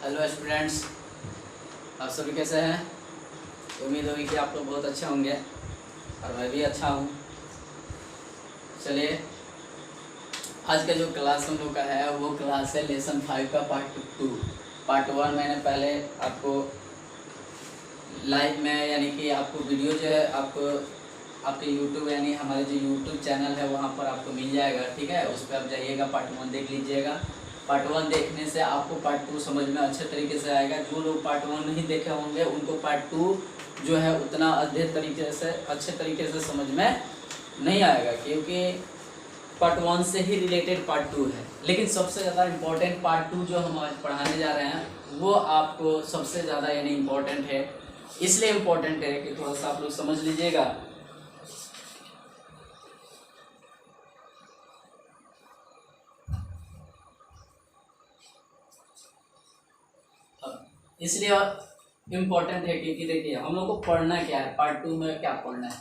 Hello students, आप सभी कैसे हैं। उम्मीद होगी कि आप लोग बहुत अच्छे होंगे और मैं भी अच्छा हूँ। चलिए, आज का जो क्लास हम लोग का है वो क्लास है लेसन 5 का पार्ट 2। पार्ट 1 मैंने पहले आपको लाइव में यानी कि आपको वीडियो जो है आपको आपके यूट्यूब यानी हमारे जो यूट्यूब चैनल है वहाँ पर आपको मिल जाएगा। ठीक है, उस पर आप जाइएगा, पार्ट 1 देख लीजिएगा। पार्ट 1 देखने से आपको पार्ट 2 समझ में अच्छे तरीके से आएगा। जो लोग पार्ट 1 नहीं देखे होंगे उनको पार्ट 2 जो है उतना अच्छे तरीके से समझ में नहीं आएगा, क्योंकि पार्ट 1 से ही रिलेटेड पार्ट 2 है। लेकिन सबसे ज़्यादा इम्पोर्टेंट पार्ट 2 जो हम आज पढ़ाने जा रहे हैं वो आपको सबसे ज़्यादा यानी इम्पोर्टेंट है। इसलिए इम्पोर्टेंट है कि थोड़ा सा आप लोग समझ लीजिएगा। इसलिए इम्पोर्टेंट है क्योंकि देखिए हम लोग को पढ़ना क्या है, पार्ट 2 में क्या पढ़ना है।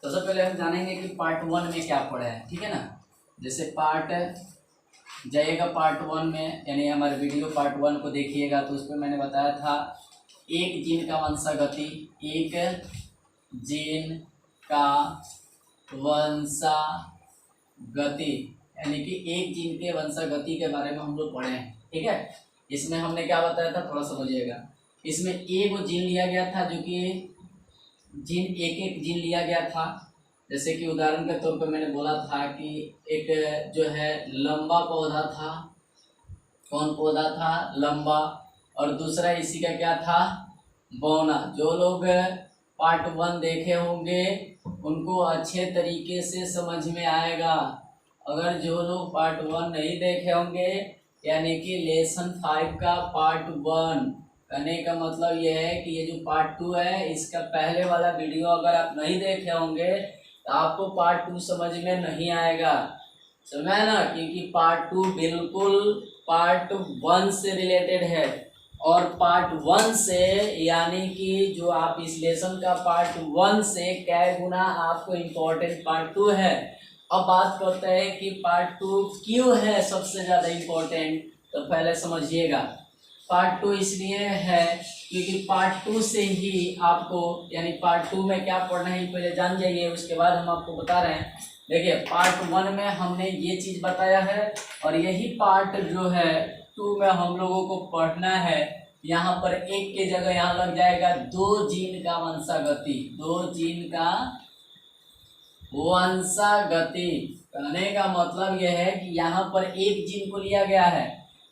सबसे पहले हम जानेंगे कि पार्ट 1 में क्या पढ़ा है। ठीक है ना, जैसे पार्ट जाइएगा पार्ट 1 में यानी हमारे वीडियो पार्ट 1 को देखिएगा तो उस पर मैंने बताया था एक जीन का वंशागति, एक जीन का वंशागति यानी कि एक जीन के वंशागति के बारे में हम लोग पढ़े हैं। ठीक है, इसमें हमने क्या बताया था थोड़ा समझिएगा। इसमें एक जीन लिया गया था जो कि एक जीन लिया गया था। जैसे कि उदाहरण के तौर पर मैंने बोला था कि एक जो है लंबा पौधा था। कौन पौधा था? लंबा। और दूसरा इसी का क्या था? बौना। जो लोग पार्ट 1 देखे होंगे उनको अच्छे तरीके से समझ में आएगा। अगर जो लोग पार्ट 1 नहीं देखे होंगे यानी कि लेसन 5 का पार्ट 1 कहने का मतलब यह है कि ये जो पार्ट 2 है इसका पहले वाला वीडियो अगर आप नहीं देखे होंगे तो आपको पार्ट 2 समझ में नहीं आएगा। समझा ना, क्योंकि पार्ट 2 बिल्कुल पार्ट 1 से रिलेटेड है। और पार्ट 1 से यानी कि जो आप इस लेसन का पार्ट 1 से क्या गुना आपको इम्पोर्टेंट पार्ट 2 है। अब बात करते हैं कि पार्ट 2 क्यों है सबसे ज़्यादा इम्पोर्टेंट। तो पहले समझिएगा, पार्ट 2 इसलिए है क्योंकि पार्ट 2 से ही आपको यानी पार्ट 2 में क्या पढ़ना है पहले जान जाइए, उसके बाद हम आपको बता रहे हैं। देखिए, पार्ट 1 में हमने ये चीज़ बताया है और यही पार्ट जो है 2 में हम लोगों को पढ़ना है। यहाँ पर एक के जगह यहाँ लग जाएगा 2 जीन का वंशागति। 2 जीन का वंशागति कहने का मतलब यह है कि यहाँ पर एक जीन को लिया गया है।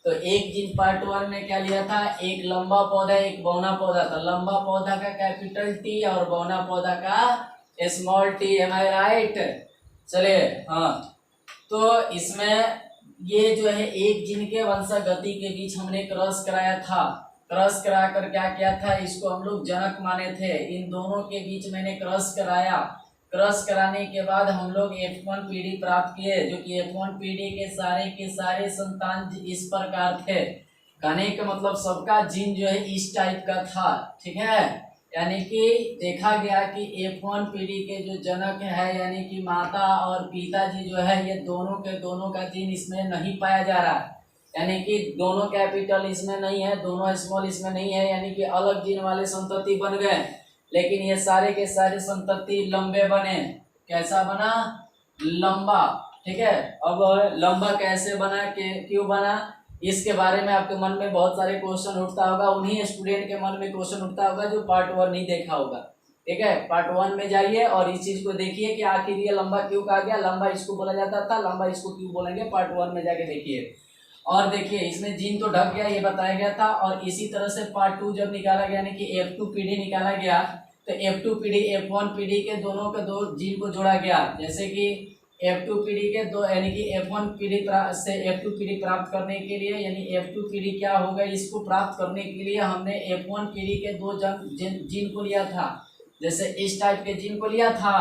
तो एक जीन पार्ट 1 में क्या लिया था? एक लंबा पौधा, एक बौना पौधा था। लंबा पौधा का कैपिटल टी और बौना पौधा का स्मॉल टी। एम आई राइट? चलिए, हाँ, तो इसमें ये जो है एक जीन के वंशागति के बीच हमने क्रॉस कराया था। क्रॉस करा कर क्या किया था? इसको हम लोग जनक माने थे। इन दोनों के बीच मैंने क्रॉस कराया। क्रॉस कराने के बाद हम लोग F1 पीढ़ी प्राप्त किए, जो कि F1 पीढ़ी के सारे संतान इस प्रकार थे। कहने का मतलब सबका जीन जो है इस टाइप का था। ठीक है, यानी कि देखा गया कि F1 पीढ़ी के जो जनक है यानी कि माता और पिताजी जो है ये दोनों के दोनों का जीन इसमें नहीं पाया जा रहा। यानी कि दोनों कैपिटल इसमें नहीं है, दोनों स्मॉल इसमें नहीं है, यानी कि अलग जीन वाले संतति बन गए। लेकिन ये सारे के सारे संतति लंबे बने। कैसा बना? लंबा। ठीक है, अब लंबा कैसे बना, क्यों बना, इसके बारे में आपके मन में बहुत सारे क्वेश्चन उठता होगा। उन्हीं स्टूडेंट के मन में क्वेश्चन उठता होगा जो पार्ट 1 नहीं देखा होगा। ठीक है, पार्ट 1 में जाइए और इस चीज को देखिए कि आखिर ये लंबा क्यों कहा गया, लंबा इसको बोला जाता था, लंबा इसको क्यों बोलेंगे। पार्ट 1 में जाके देखिए। और देखिए, इसमें जीन तो ढक गया, ये बताया गया था। और इसी तरह से पार्ट 2 जब निकाला गया यानी कि F2 पीढ़ी निकाला गया तो F2 पीढ़ी F1 पीढ़ी के दोनों के दो जीन को जोड़ा गया। जैसे कि F2 पीढ़ी के दो यानी कि F1 पीढ़ी से F2 पीढ़ी प्राप्त करने के लिए यानी F2 पीढ़ी क्या होगा, इसको प्राप्त करने के लिए हमने F1 पीढ़ी के दो जीन को लिया था। जैसे इस टाइप के जीन को लिया था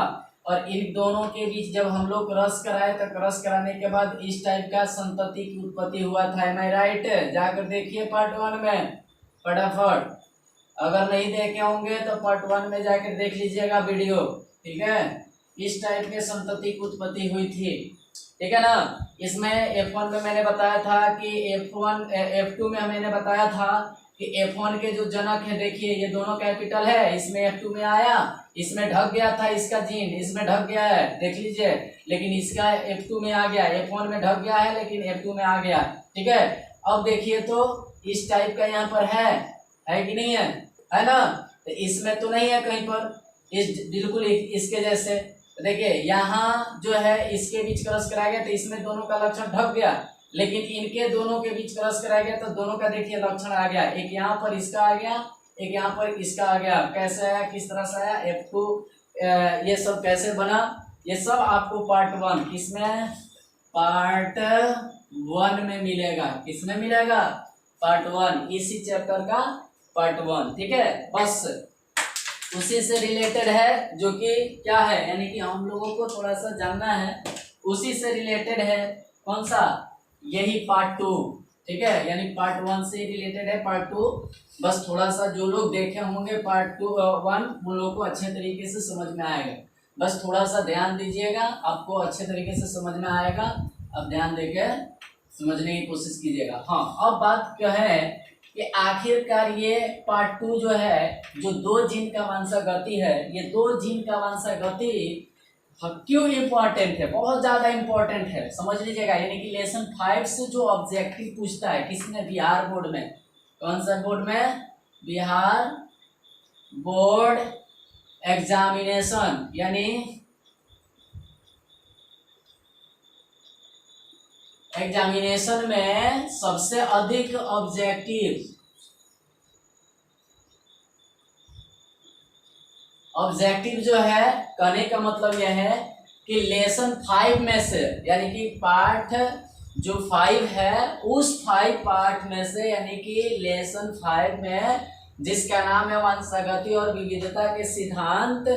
और इन दोनों के बीच जब हम लोग क्रॉस कराए तो क्रॉस कराने के बाद इस टाइप का संतति की उत्पत्ति हुआ था। एम आई राइट? जाकर देखिए पार्ट 1 में फटाफट। अगर नहीं देखे होंगे तो पार्ट 1 में जाकर देख लीजिएगा वीडियो। ठीक है, इस टाइप के संतति की उत्पत्ति हुई थी। ठीक है ना। इसमें F1 में मैंने बताया था कि F2 में मैंने बताया था कि F1 के जो जनक है, देखिए ये दोनों कैपिटल है, इसमें F2 में आया, इसमें ढक गया था इसका जीन, इसमें ढक गया है, देख लीजिए, लेकिन इसका F2 में आ गया, F1 में ढक गया है लेकिन F2 में आ गया, ठीक है। अब देखिए तो इस टाइप का यहाँ पर है कि नहीं है ना, तो इसमें तो नहीं है कहीं पर, इस बिल्कुल इसके जैसे, तो देखिए यहाँ जो है इसके बीच क्रॉस कराया गया तो इसमें दोनों का लक्षण ढक गया, लेकिन इनके दोनों के बीच क्रॉस कराया गया तो दोनों का देखिए लक्षण आ गया, एक यहाँ पर इसका आ गया, एक यहाँ पर इसका आ गया। कैसे आया, किस तरह से आया, F2 ये सब कैसे बना, ये सब आपको पार्ट 1 किसमें, पार्ट 1 में मिलेगा। किसमें मिलेगा, पार्ट 1, इसी चैप्टर का पार्ट 1, ठीक है। बस उसी से रिलेटेड है, जो कि क्या है, यानी कि हम लोगों को थोड़ा सा जानना है, उसी से रिलेटेड है। कौन सा, यही पार्ट 2, ठीक है, यानी पार्ट 1 से रिलेटेड है पार्ट 2। बस थोड़ा सा जो लोग देखे होंगे पार्ट 1 उन लोगों को अच्छे तरीके से समझ में आएगा, बस थोड़ा सा ध्यान दीजिएगा, आपको अच्छे तरीके से समझ में आएगा। अब ध्यान देके समझने की कोशिश कीजिएगा। हाँ, अब बात क्या है कि आखिरकार ये पार्ट 2 जो है, जो 2 जीन का वंशा गति है, ये 2 जीन का वंशा गति क्यों इम्पोर्टेंट है, बहुत ज्यादा इम्पोर्टेंट है, समझ लीजिएगा। यानी कि लेसन 5 से जो ऑब्जेक्टिव पूछता है, किसमें, बिहार बोर्ड में, कौन सा बोर्ड में, बिहार बोर्ड एग्जामिनेशन, यानी एग्जामिनेशन में सबसे अधिक ऑब्जेक्टिव जो है, कहने का मतलब यह है कि लेसन 5 में से, यानी कि पार्ट जो 5 है उस 5 पार्ट में से, यानी कि लेसन 5 में जिसका नाम है वंशागति और विविधता के सिद्धांत,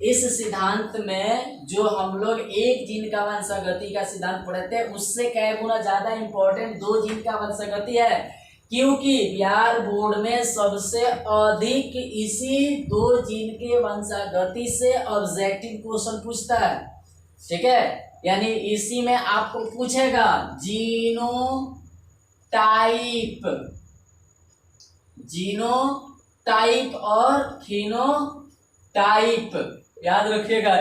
इस सिद्धांत में जो हम लोग एक जीन का वंशागति का सिद्धांत पढ़ते हैं, उससे कई गुना ज्यादा इंपॉर्टेंट 2 जीन का वंशागति है, क्योंकि बिहार बोर्ड में सबसे अधिक इसी 2 जीन के वंशागति से ऑब्जेक्टिव क्वेश्चन पूछता है, ठीक है। यानी इसी में आपको पूछेगा जीनोटाइप और फिनोटाइप, याद रखिएगा,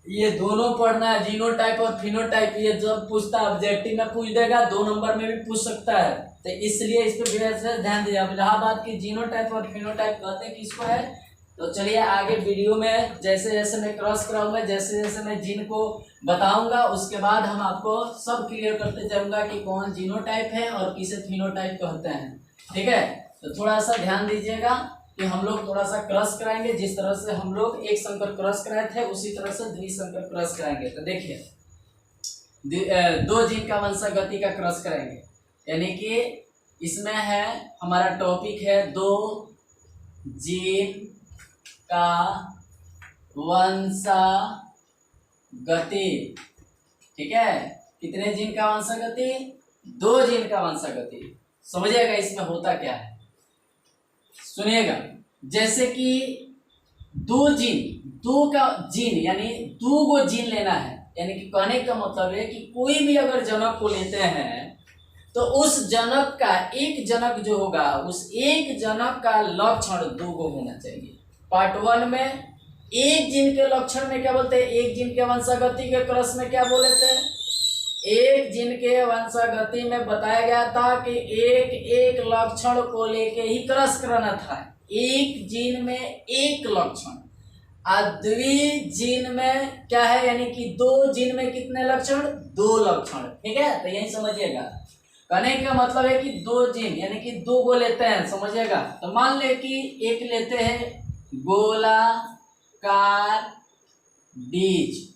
ये दोनों पढ़ना है, जीनोटाइप और फिनोटाइप, ये जब पूछता है ऑब्जेक्टिव में पूछ देगा, 2 नंबर में भी पूछ सकता है, तो इसलिए इस पे ध्यान दीजिए। अब इलाहाबाद की जीनोटाइप और फिनोटाइप कहते हैं किसको है, तो चलिए आगे वीडियो में जैसे जैसे मैं क्रॉस कराऊंगा, जैसे जैसे मैं जीन को बताऊंगा, उसके बाद हम आपको सब क्लियर करते जाऊंगा कि कौन जीनोटाइप है और किसे फिनोटाइप कहते हैं, ठीक है। तो थोड़ा सा ध्यान दीजिएगा कि हम लोग थोड़ा सा क्रॉस कराएंगे, जिस तरह से हम लोग एक संकर क्रॉस कराए थे उसी तरह से द्विसंकर क्रॉस कराएंगे। तो देखिए 2 जीन का वंशागति का क्रॉस कराएंगे, यानी कि इसमें है हमारा टॉपिक है 2 जीन का वंशागति, ठीक है। कितने जीन का वंशागति, 2 जीन का वंशागति। समझिएगा इसमें होता क्या है, सुनिएगा। जैसे कि 2 का जीन यानी 2 गो जीन लेना है, यानी कि कहने का मतलब है कि कोई भी अगर जनक को लेते हैं तो उस जनक का एक जनक जो होगा, उस एक जनक का लक्षण 2 गो होना चाहिए। पार्ट 1 में एक जीन के लक्षण में क्या बोलते हैं, एक जीन के वंशागति के क्रॉस में क्या बोले थे, एक जीन के वंशागति में बताया गया था कि एक एक लक्षण को लेके ही क्रॉस कराना था, एक जीन में एक लक्षण। द्विजीन में क्या है, यानी कि 2 जीन में कितने लक्षण, 2 लक्षण, ठीक है। तो यही समझिएगा, कहने का मतलब है कि 2 जीन यानी कि 2 गो लेते हैं, समझिएगा। तो मान ले कि एक लेते हैं गोलाकार बीज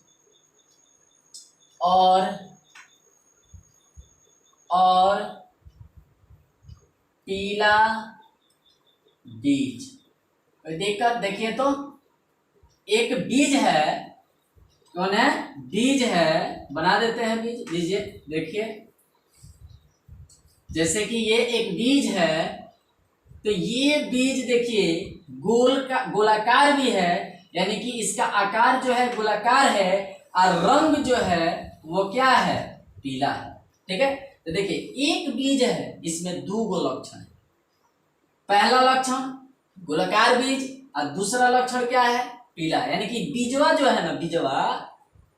और पीला बीज। देखिए तो एक बीज है, कौन है, बीज है, बना देते हैं बीज, लीजिए देखिए, जैसे कि ये एक बीज है, तो ये बीज देखिए गोलाकार भी है, यानी कि इसका आकार जो है गोलाकार है और रंग जो है वो क्या है, पीला है, ठीक है। तो देखिए एक बीज है, इसमें 2 गो लक्षण है, पहला लक्षण गोलाकार बीज और दूसरा लक्षण क्या है, पीला, यानी कि बीजवा जो है ना, बीजवा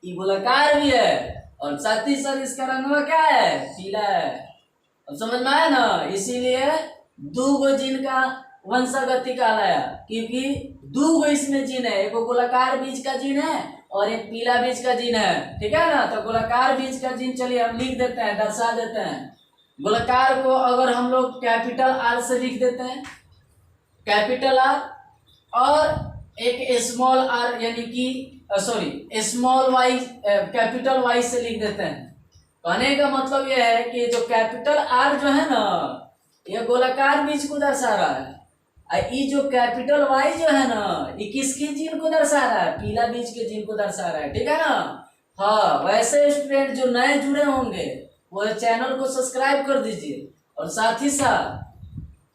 ये गोलाकार भी है और साथ ही साथ इसका रंगवा क्या है, पीला है। अब समझ में आया ना, इसीलिए दो गो जीन का वंशागति कहलाया, क्योंकि दो गो इसमें जीन है, एक गोलाकार बीज का जीन है और एक पीला बीज का जीन है, ठीक है ना। तो गोलाकार बीज का जीन चलिए हम लिख देते हैं, दर्शा देते हैं। गोलाकार को अगर हम लोग कैपिटल आर से लिख देते हैं, कैपिटल आर, और एक स्मॉल आर यानी कि sorry small Y capital Y से लिख देते हैं। कहने का मतलब यह है कि जो कैपिटल आर जो है ना, ये गोलाकार बीज को दर्शा रहा है, और ये जो कैपिटल वाई जो है ना, ये किसके जीन को दर्शा रहा है, पीला बीज के जीन को दर्शा रहा है, ठीक है ना। हाँ, वैसे स्टूडेंट जो नए जुड़े होंगे वो चैनल को सब्सक्राइब कर दीजिए, और साथ ही साथ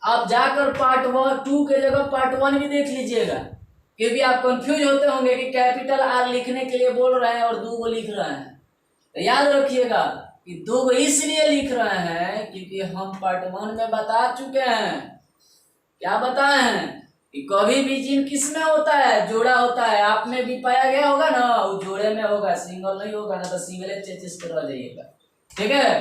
आप जाकर पार्ट 2 के जगह पार्ट 1 भी देख लीजिएगा, क्योंकि आप कंफ्यूज होते होंगे कि कैपिटल आर लिखने के लिए बोल रहे हैं और 2 को लिख रहे हैं। तो याद रखिएगा कि 2 को इसलिए लिख रहे हैं क्योंकि हम पार्ट 1 में बता चुके हैं, क्या बताए हैं, कि कभी भी जीन किस में होता है, जोड़ा होता है। आपने भी पाया गया होगा ना, वो जोड़े में होगा, सिंगल नहीं होगा ना, तो सिंगल चेचिस करवा जाइएगा, ठीक है।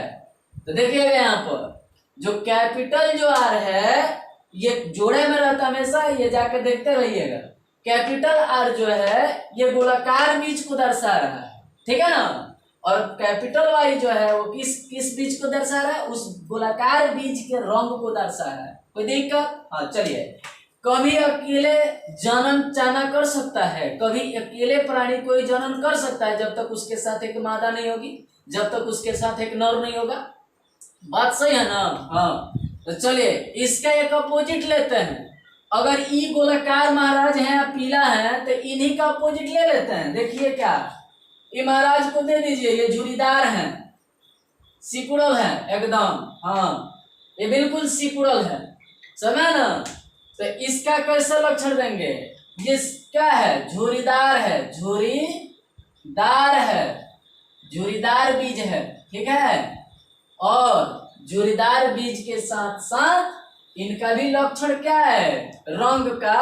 तो देखिएगा यहाँ पर जो कैपिटल जो आर है ये जोड़े में रहता हमेशा, ये जाके देखते रहिएगा। कैपिटल आर जो है ये गोलाकार बीज को दर्शा रहा है, ठीक है ना। और कैपिटल वाई जो है वो किस बीज को दर्शा रहा है, उस गोलाकार बीज के रंग को दर्शा रहा है। कोई दिक्कत? हाँ चलिए, कभी अकेले जनन चाना कर सकता है, कभी अकेले प्राणी कोई जनन कर सकता है जब तक उसके साथ एक मादा नहीं होगी, जब तक उसके साथ एक नर नहीं होगा। बात सही है ना। हाँ, तो चलिए इसका एक अपोजिट लेते हैं। अगर ई गोलाकार महाराज हैं या पीला है तो इन्हीं का अपोजिट ले लेते हैं। देखिए क्या, ये महाराज को दे दीजिए, ये झुरीदार हैं, सिकुड़ल है एकदम, हाँ ये बिल्कुल सिकुड़ल है, समझे ना। तो इसका कैसे लक्षण देंगे, ये क्या है, झुरीदार है, झुरीदार है, झुरीदार बीज है, ठीक है। और झुरीदार बीज के साथ साथ इनका भी लक्षण क्या है, रंग का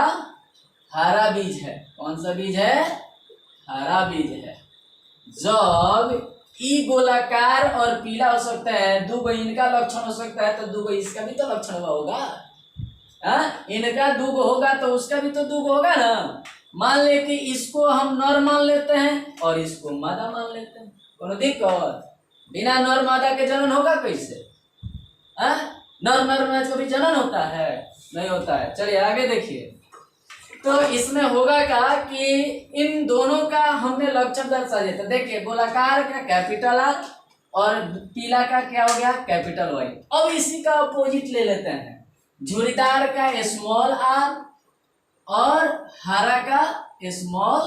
हरा बीज है। कौन सा बीज है, हरा बीज है। जब ई गोलाकार और पीला हो सकता है, 2 गो इनका लक्षण हो सकता है, तो 2 गो इसका भी तो लक्षण होगा। हाँ, इनका 2 गो होगा तो उसका भी तो 2 गो होगा ना। मान ले कि इसको हम नर मान लेते हैं और इसको मादा मान लेते हैं, कोनो दिक्कत? बिना नर मादा के जनन होगा कैसे? नर में कभी जनन होता है? नहीं होता है। चलिए आगे देखिए, तो इसमें होगा क्या कि इन दोनों का हमने लक्षण दर्शा दिया। तो देखिए, गोलाकार का कैपिटल आर और पीला का क्या हो गया, कैपिटल वाई। अब इसी का अपोजिट ले लेते हैं, झुरीदार का स्मॉल आर और हरा का स्मॉल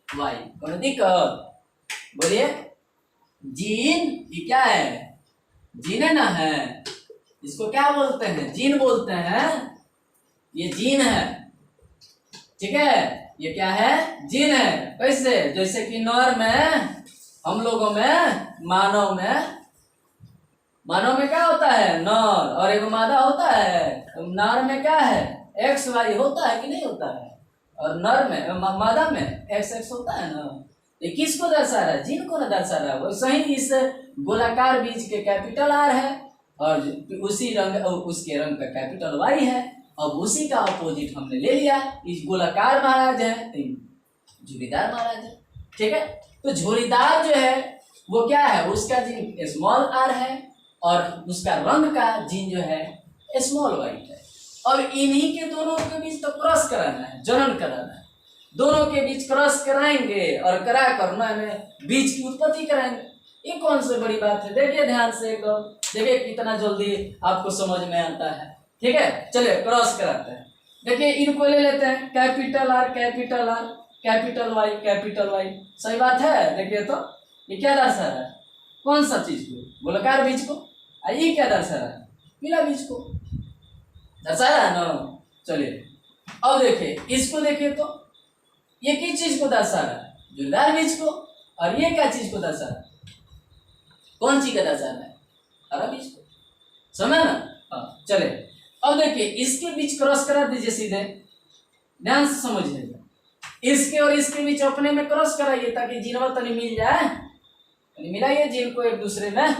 वाई। कोई दिक्कत? बोलिए। जीन ये क्या है, जीन है ना, है, इसको क्या बोलते हैं, जीन बोलते हैं। ये जीन है, ठीक है, ये क्या है, जीन है। कैसे? जैसे कि नर में, हम लोगों में, मानव में क्या होता है, नर, और एक मादा होता है। तो नर में क्या है, एक्स वाई होता है कि नहीं होता है, और नर में, मादा में एक्स एक्स होता है ना। ये किसको दर्शा रहा है, जीन को ना दर्शा रहा है। वैसे ही इस गोलाकार बीज के कैपिटल आर है और उसी रंग, उसके रंग का कैपिटल वाई है। अब उसी का अपोजिट हमने ले लिया, इस गोलाकार महाराज है, झुरीदार महाराज है, ठीक है। तो झुरीदार जो है वो क्या है, उसका जीन स्मॉल आर है और उसका रंग का जीन जो है स्मॉल वाई है। और इन्हीं के दोनों के बीच तो क्रॉस कराना है, जनन कराना है। दोनों के बीच क्रॉस कराएंगे और करा कर में बीज की उत्पत्ति कराएंगे। ये कौन सी बड़ी बात है, देखिए ध्यान से, देखिए कितना जल्दी आपको समझ में आता है, ठीक है। चलिए क्रॉस कराते हैं। देखिए इनको ले लेते हैं, capital R, capital R, capital Y, capital Y. सही बात है। देखिए तो ये क्या दर्शा रहा है, कौन सा चीज को, गोलाकार बीज को। ये क्या दर्शा रहा है, पीला बीज को दर्शा रहा है ना। चलिए अब देखिए, इसको देखिए तो ये किस चीज को दर्शा रहा है, झुरीदार बीज को। और ये क्या चीज को दर्शा रहा है, कौन सी का दर्शा रहा है, हरा बीज को। समझ ना। हाँ चले, अब देखिए इसके बीच क्रॉस करा दीजिए सीधे, ध्यान से समझिएगा, इसके और इसके बीच अपने में क्रॉस कराइए ताकि जीनवा तनी मिल जाए, मिलाइए जीन को एक दूसरे में।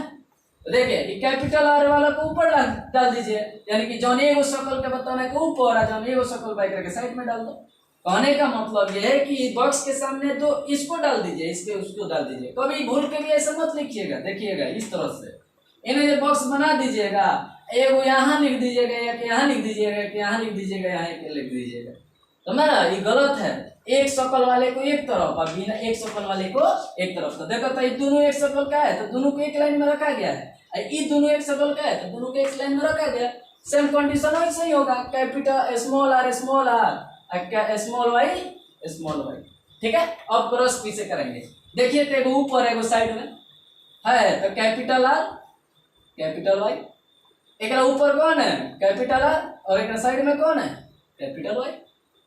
तो देखिए कैपिटल आर वाला को ऊपर डाल दीजिए, यानी कि जौन एगो शकल के बताने के ऊपर, जौन एगो शकल बाई करके साइड में डाल दो। कहने का मतलब ये है कि बॉक्स के सामने तो इसको डाल दीजिए, इसके उसको डाल दीजिए, कभी भूल के भी ऐसा मत लिखिएगा। देखिएगा इस तरह से इन्हें जब बॉक्स बना दीजिएगा, एगो यहाँ लिख दीजिएगा, या यहाँ लिख दीजिएगा, यहाँ लिख दीजिएगा, यहाँ लिख दीजिएगा, तो ना ये गलत है। एक शकल वाले को एक तरफ और बिना एक शकल वाले को एक तरफ। तो देखो तो ये दोनों एक शकल का है तो दोनों को एक लाइन में रखा गया है, ये दोनों एक शकल का है तो दोनों को एक लाइन में रखा गया। सेम कंडीशन वैसे ही होगा, capital small R small Y, ठीक है। अब क्रॉस पीछे करेंगे, देखिए तो एगो ऊपर एगो साइड में है तो कैपिटल आर कैपिटल वाई, एक ऊपर कौन है कैपिटल आर और एक साइड में कौन है कैपिटल वाई।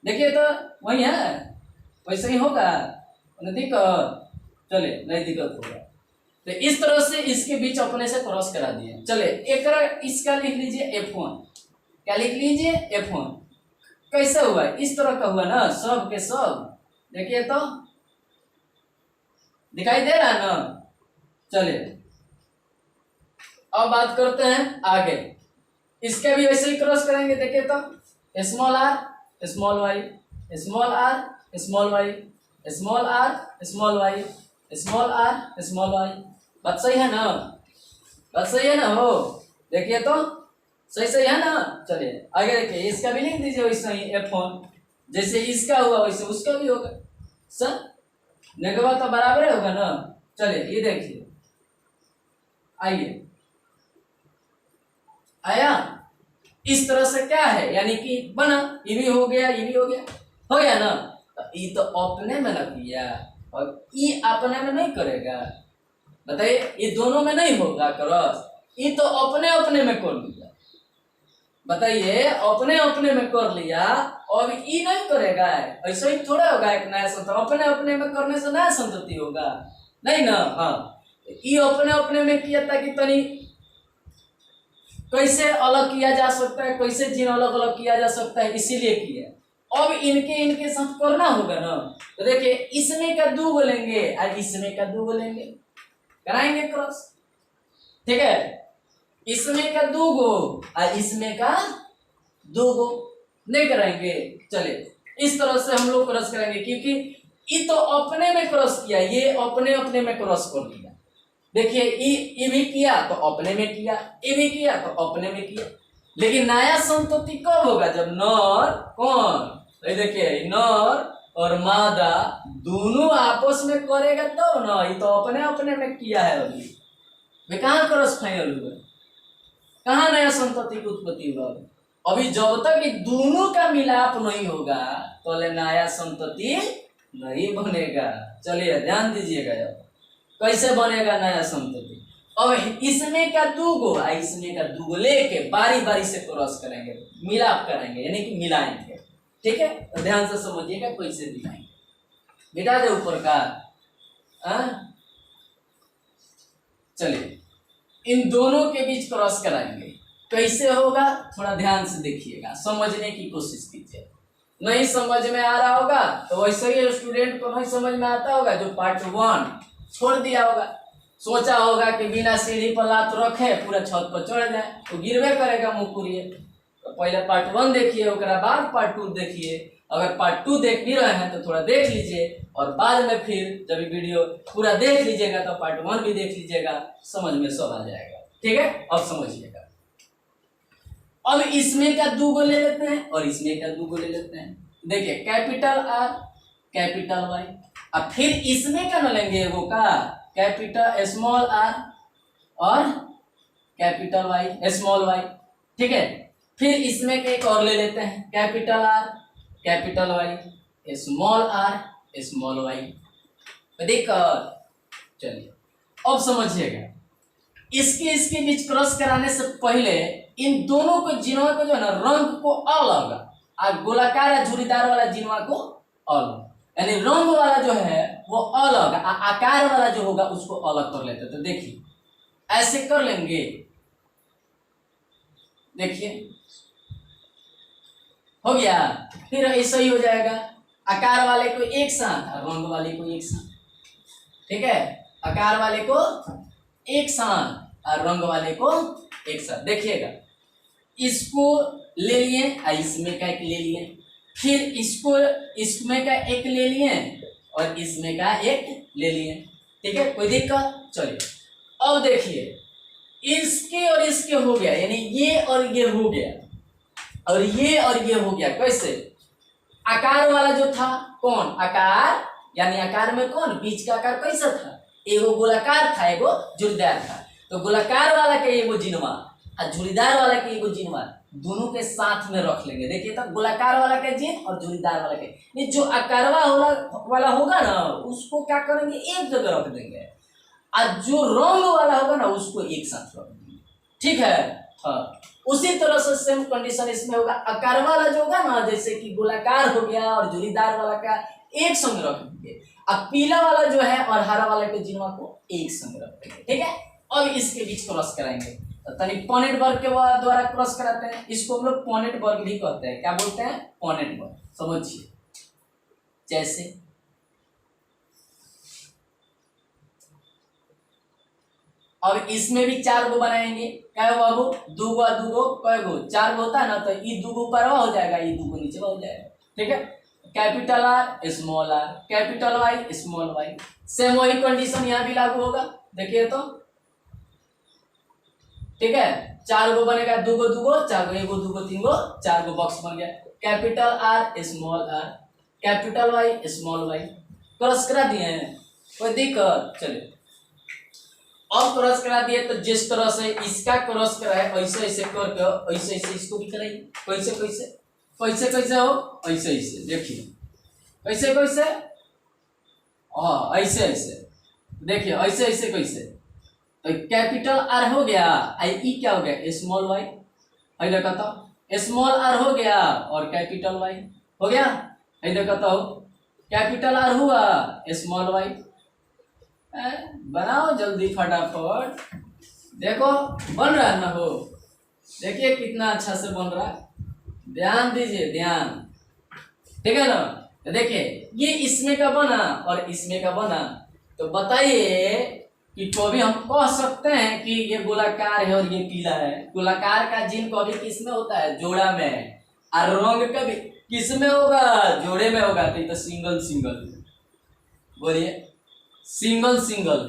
देखिए तो वही है, वैसे ही होगा, दिक्कत चले नहीं दिक्कत होगा। तो इस तरह से इसके बीच अपने से क्रॉस करा दिए। चले एक इसका लिख लीजिए F1, क्या लिख लीजिए F1। कैसे हुआ, इस तरह का हुआ ना, सब के सब। देखिए तो दिखाई दे रहा है ना। चलिए अब बात करते हैं आगे, इसके भी वैसे ही क्रॉस करेंगे। देखिए तो small R small Y, small R small Y, small R small Y, small R small Y. बात सही है ना, बात सही है ना हो। देखिए तो सही सही है ना। चलिए आगे देखिए, इसका भी लिख दीजिए वैसे ही F1, जैसे इसका हुआ वैसे उसका भी होगा सर, नेगवा तो बराबर होगा ना। चलिए ये देखिए, आइए आया, इस तरह से क्या है, यानी कि बना, ये भी हो गया, ये भी हो गया ना। तो ये तो अपने में ना किया और ये अपने में नहीं करेगा, बताइए, ये दोनों में नहीं होगा क्रॉस, ये तो अपने अपने में कर लिया। बताइए अपने अपने में कर लिया और ये नहीं करेगा, ऐसा ही थोड़ा होगा। एक नया संतति अपने अपने में करने से नया संतति होगा नहीं ना। हाँ, ये अपने अपने में किया ताकि तनी कैसे अलग किया जा सकता है, कैसे जीन अलग अलग किया जा सकता है, इसीलिए किया। अब इनके साथ करना होगा ना। तो देखिए इसमें का 2 गो लेंगे और इसमें का 2 गो लेंगे, कराएंगे क्रॉस, ठीक है। इसमें का 2 गो और इसमें का 2 गो नहीं कराएंगे। चलिए इस तरह से हम लोग क्रॉस करेंगे, क्योंकि ये तो अपने में क्रॉस किया, ये अपने अपने में क्रॉस कर दिया। देखिए ये भी किया तो अपने में किया, ये भी किया तो अपने में किया। लेकिन नया संतति कब होगा, जब नर कौन, तो देखिए नर और मादा दोनों आपस में करेगा तो ना। ये तो अपने अपने में किया है, अभी वे कहाँ क्रॉस फाइनल हुआ, कहाँ नया संतति की उत्पत्ति हुआ। अभी जब तक ये दोनों का मिलाप नहीं होगा तो नया संतति नहीं बनेगा। चलिए ध्यान दीजिएगा, अब कैसे बनेगा नया संतति। अब इसमें का 2 गो और इसमें का 2 गो लेके बारी बारी से क्रॉस करेंगे, मिलाप करेंगे, यानी कि मिलाएंगे, ठीक है। तो ध्यान से समझिएगा कैसे मिलाएंगे, मिटा दे ऊपर का। चलिए इन दोनों के बीच क्रॉस कराएंगे, कैसे होगा थोड़ा ध्यान से देखिएगा, समझने की कोशिश कीजिए। नहीं समझ में आ रहा होगा तो वैसे ही स्टूडेंट को नहीं समझ में आता होगा जो पार्ट 1 छोड़ दिया होगा, सोचा होगा कि बिना सीढ़ी पर लात रखे पूरा छत पर चढ़ जाए तो गिरवे करेगा मुंह पुरिए। तो पहले पार्ट 1 देखिए, उसके बाद पार्ट 2 देखिए। अगर पार्ट 2 देख भी रहे हैं तो थोड़ा देख लीजिए और बाद में फिर जब वीडियो पूरा देख लीजिएगा तो पार्ट 1 भी देख लीजिएगा, समझ में सब आ जाएगा, ठीक है। अब समझिएगा, अब इसमें का 2 गो ले लेते हैं और इसमें का 2 गो ले लेते हैं। देखिए कैपिटल आर कैपिटल वाई, अब फिर इसमें का न लेंगे वो का कैपिटल स्मॉल आर और कैपिटल वाई स्मॉल वाई, ठीक है। फिर इसमें एक और ले लेते हैं capital R capital Y small R small Y. देखिए चलिए अब समझिएगा, इसके बीच क्रॉस कराने से पहले इन दोनों को जिनवा को जो है ना रंग को अलग और गोलाकार या झुरीदार वाला जिनवा को अलग, यानी रंग वाला जो है वो अलग, आकार वाला जो होगा उसको अलग कर लेते। तो देखिए ऐसे कर लेंगे, देखिए हो गया। फिर ऐसा ही हो जाएगा, आकार वाले को एक साथ और रंग वाले को एक साथ। ठीक है, आकार वाले को एक साथ और रंग वाले को एक साथ। देखिएगा, इसको ले लिए और इसमें का एक ले लिए, फिर इसको इसमें का एक ले लिए और इसमें का एक ले लिए। ठीक है, कोई दिक्कत? चलिए अब देखिए, इसके और इसके हो गया, यानी ये और ये हो गया और ये हो गया। कैसे? आकार वाला जो था, कौन आकार, यानी आकार में कौन, बीच का आकार कैसा था? एगो गोलाकार था, एगो झुरीदार था। तो गोलाकार वाला के एगो जिनवा और झुरीदार वाला के एगो जिनवा दोनों के साथ में रख लेंगे। देखिए तो गोलाकार वाला के जिन और झुरीदार वाला के, जो आकारवा वाला होगा ना उसको क्या करेंगे, एक जगह रख देंगे, और जो रंग वाला होगा ना उसको एक साथ रख देंगे। ठीक है, हाँ। उसी तरह से सेम कंडीशन इसमें होगा, आकार वाला जो होगा ना, जैसे कि गोलाकार हो गया और झुरीदार वाला का एक संग रख देंगे, अब पीला वाला जो है और हरा वाला के जिनवा को एक संग रख देंगे। ठीक है, अब इसके बीच क्रॉस कराएंगे, तो तनी पॉनेट वर्ग के द्वारा क्रॉस कराते हैं। इसको हम लोग पॉनेट वर्ग भी कहते हैं। क्या बोलते हैं? पॉनेट वर्ग। समझिए, जैसे अब इसमें भी 4 गो बनाएंगे। क्या बाबू? 2 गो 2 गो कै गो? 4 गो होता है ना, तो ये 2 गो ऊपर हो जाएगा, ये 2 गो नीचे हो जाएगा। ठीक है, capital R small R, capital Y small Y. Same वही कंडीशन यहाँ भी लागू होगा। देखिए तो, ठीक है, 4 गो बनेगा, 2 गो 2 गो, 4 गो, 1 गो 2 गो 3 गो, 4 गो बॉक्स बन गया। Capital R small R, capital Y small Y. Cross करा दिए हैं, कोई दिक्कत? चलिए अब क्रॉस करा दिए, तो जिस तरह से इसका क्रॉस कराए ऐसे ऐसे करके ऐसे ऐसे इसको भी कराइए। कैसे कैसे कैसे कैसे हो? ऐसे ऐसे। देखिए कैसे कैसे, हाँ ऐसे ऐसे। देखिए ऐसे ऐसे कैसे, तो कैपिटल आर हो गया, आई क्या हो गया, स्मॉल वाई। आई देखा तो स्मॉल आर हो गया और कैपिटल वाई हो गया। आई देखा तो कैपिटल आर हुआ, स्मॉल वाई। बनाओ जल्दी फटाफट, देखो बन रहा है ना? हो, देखिए कितना अच्छा से बन रहा है, ध्यान दीजिए, ध्यान। ठीक है ना? तो देखिए ये इसमें का बना और इसमें का बना, तो बताइए कि तो भी हम कह सकते हैं कि ये गोलाकार है और ये पीला है। गोलाकार का जिन कभी किस में होता है? जोड़ा में। और रंग कभी किस में होगा? जोड़े में होगा। तो सिंगल सिंगल, बोलिए सिंगल सिंगल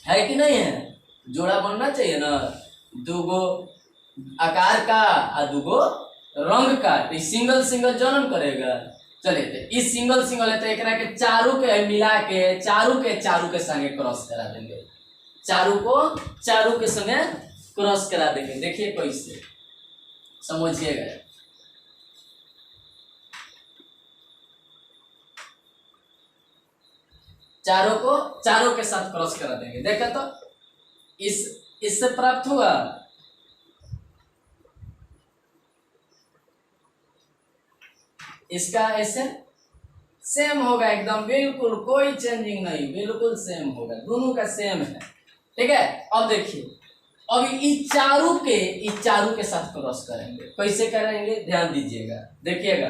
है कि नहीं है? जोड़ा बनना चाहिए ना, 2 गो आकार का और 2 गो रंग का, तो सिंगल सिंगल जन्म करेगा। चलिए तो इस सिंगल सिंगल है, तो एक के चारों के मिला के चारों के संगे क्रॉस करा देंगे, चारों के संगे क्रॉस करा देंगे। देखिए कैसे, समझिएगा। चारों के साथ क्रॉस करा देंगे। देखा तो इससे प्राप्त हुआ, इसका ऐसे सेम होगा एकदम, बिल्कुल कोई चेंजिंग नहीं, बिल्कुल सेम होगा, दोनों का सेम है। ठीक है, अब देखिए, अब इस चारों के साथ क्रॉस करेंगे। कैसे करेंगे? ध्यान दीजिएगा, देखिएगा।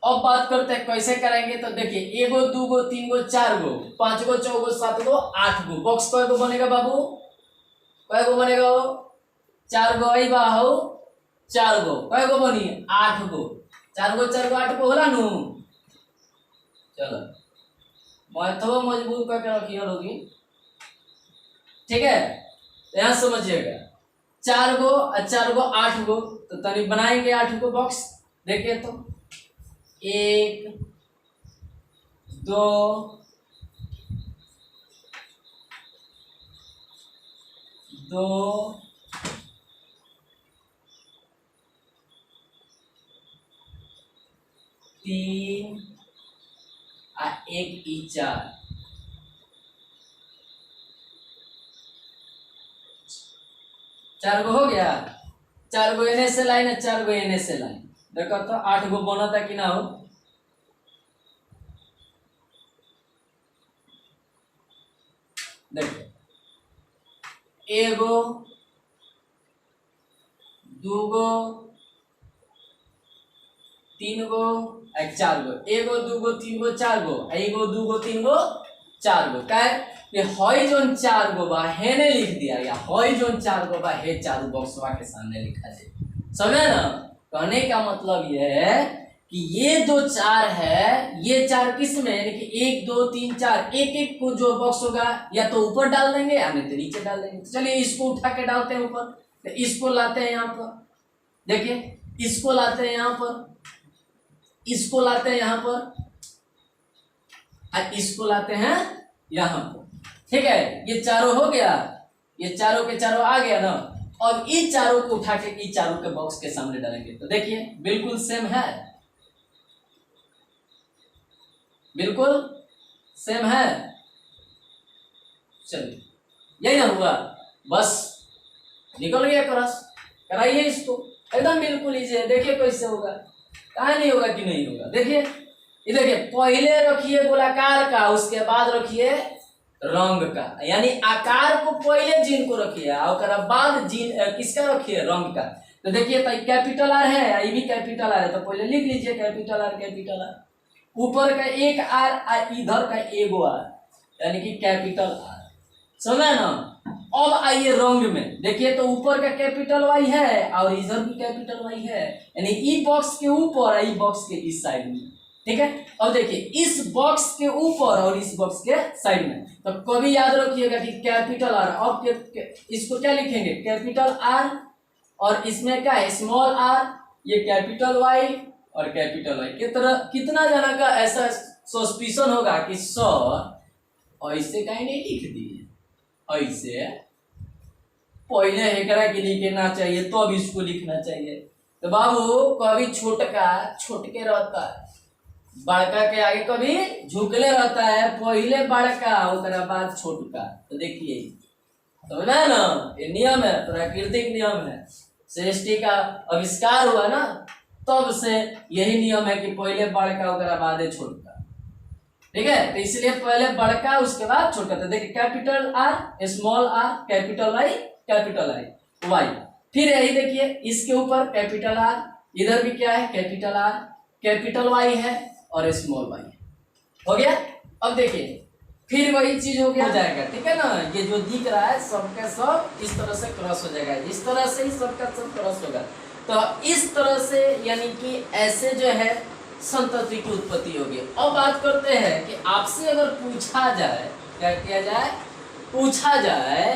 अब बात करते हैं कैसे करेंगे। तो देखिए 1 गो 2 गो 3 गो 4 गो 5 गो 6 गो 7 गो 8 गो बॉक्स कै गो बनेगा बाबू? कै गो बनेगा? 4 गो। आई बा हो 4 गो, कै गो बनी? 8 गो। 4 गो 4 गो 8 गो होला नु। चलो मैथो मजबूत करके रखिए लोगी। ठीक है, तो यहाँ समझिएगा, 4 गो और 4 गो 8 गो, तो तनी बनाएंगे 8 गो बॉक्स। देखिए तो 1 2 2 3 और 1 ई 4। 4 गो हो गया। 4 गो एने से लाइन है, 4 गो एने से लाइन। देखो तो 8 गो बना था कि ना हो? देखो 1 गो 2 गो तीन गो चार गो, एगो दूगो तीन गो चार गो, एगो दूगो तीन गो चार गो। क्या ये हॉय जोन चार गो बा हेने लिख दिया गया, हॉय जोन चार गो बा हे चारों बॉक्सवा के सामने लिखा जाए। समझे ना? कहने का मतलब ये है कि ये दो चार है, ये चार किस में, यानी कि एक दो तीन चार, एक एक को जो बॉक्स होगा या तो ऊपर डाल देंगे या नहीं तो नीचे डाल देंगे। तो चलिए इसको उठा के डालते हैं ऊपर, तो इसको लाते हैं यहाँ पर, देखिए इसको लाते हैं यहाँ पर, इसको लाते हैं यहाँ पर, और इसको लाते हैं यहाँ पर। ठीक है, ये चारों हो गया, ये चारों के चारों आ गया ना। अब इन चारों को उठा के इन चारों के बॉक्स के सामने डालेंगे तो देखिए बिल्कुल सेम है, बिल्कुल सेम है। चलिए यही ना हुआ, बस निकल गया क्रॉस। कराइए इसको, एकदम बिल्कुल इजी है। देखिए कैसे होगा, कहा नहीं होगा कि नहीं होगा। देखिए ये देखिए, पहले रखिए गोलाकार का, उसके बाद रखिए रंग का, यानी आकार को पहले जीन को रखिए और बाद जीन किसका रखिए, रंग का। तो देखिए कैपिटल आर है, ये भी कैपिटल आर है, तो पहले लिख लीजिए कैपिटल आर, कैपिटल आर, ऊपर का एक आर, इधर का एगो आर, यानी कि कैपिटल आर। समझे ना? अब आइए रंग में, देखिए तो ऊपर का कैपिटल वाई है और इधर भी कैपिटल वाई है, यानी ई बॉक्स के ऊपर, ई बॉक्स के इस साइड में। ठीक है, अब देखिए इस बॉक्स के ऊपर और इस बॉक्स के साइड में, तो कभी याद रखिएगा कि कैपिटल आर। अब इसको क्या लिखेंगे, कैपिटल आर, और इसमें क्या है, स्मॉल आर, ये कैपिटल वाई और कैपिटल वाई। कितना जना का ऐसा सस्पिशन होगा कि सर ऐसे कहीं नहीं लिख दिए, ऐसे पहले एकरा के लिखना चाहिए तो अब इसको लिखना चाहिए। तो बाबू कभी छोटका छोटके रहता है, बड़का के आगे कभी झुकले रहता है, पहले बड़का उसके बाद छोटका। तो देखिए समझ में ना, ये नियम है, प्राकृतिक नियम है, सृष्टि का आविष्कार हुआ ना तब से यही नियम है कि पहले बड़का उसके बाद छोटका। ठीक है, तो इसलिए पहले बड़का उसके बाद छोटका। तो देखिए capital R, small R, capital I, capital I Y. फिर यही देखिए इसके ऊपर कैपिटल आर, इधर भी क्या है, कैपिटल आर, कैपिटल वाई है और स्मॉल वाई है। हो गया? अब देखिए फिर वही चीज हो जाएगा। ठीक है ना, ये जो दिख रहा है सबका सब इस तरह से क्रॉस हो जाएगा, इस तरह से ही सबका सब क्रॉस होगा। तो इस तरह से यानी कि ऐसे जो है संतति की उत्पत्ति होगी। अब बात करते हैं कि आपसे अगर पूछा जाए, क्या किया जाए, पूछा जाए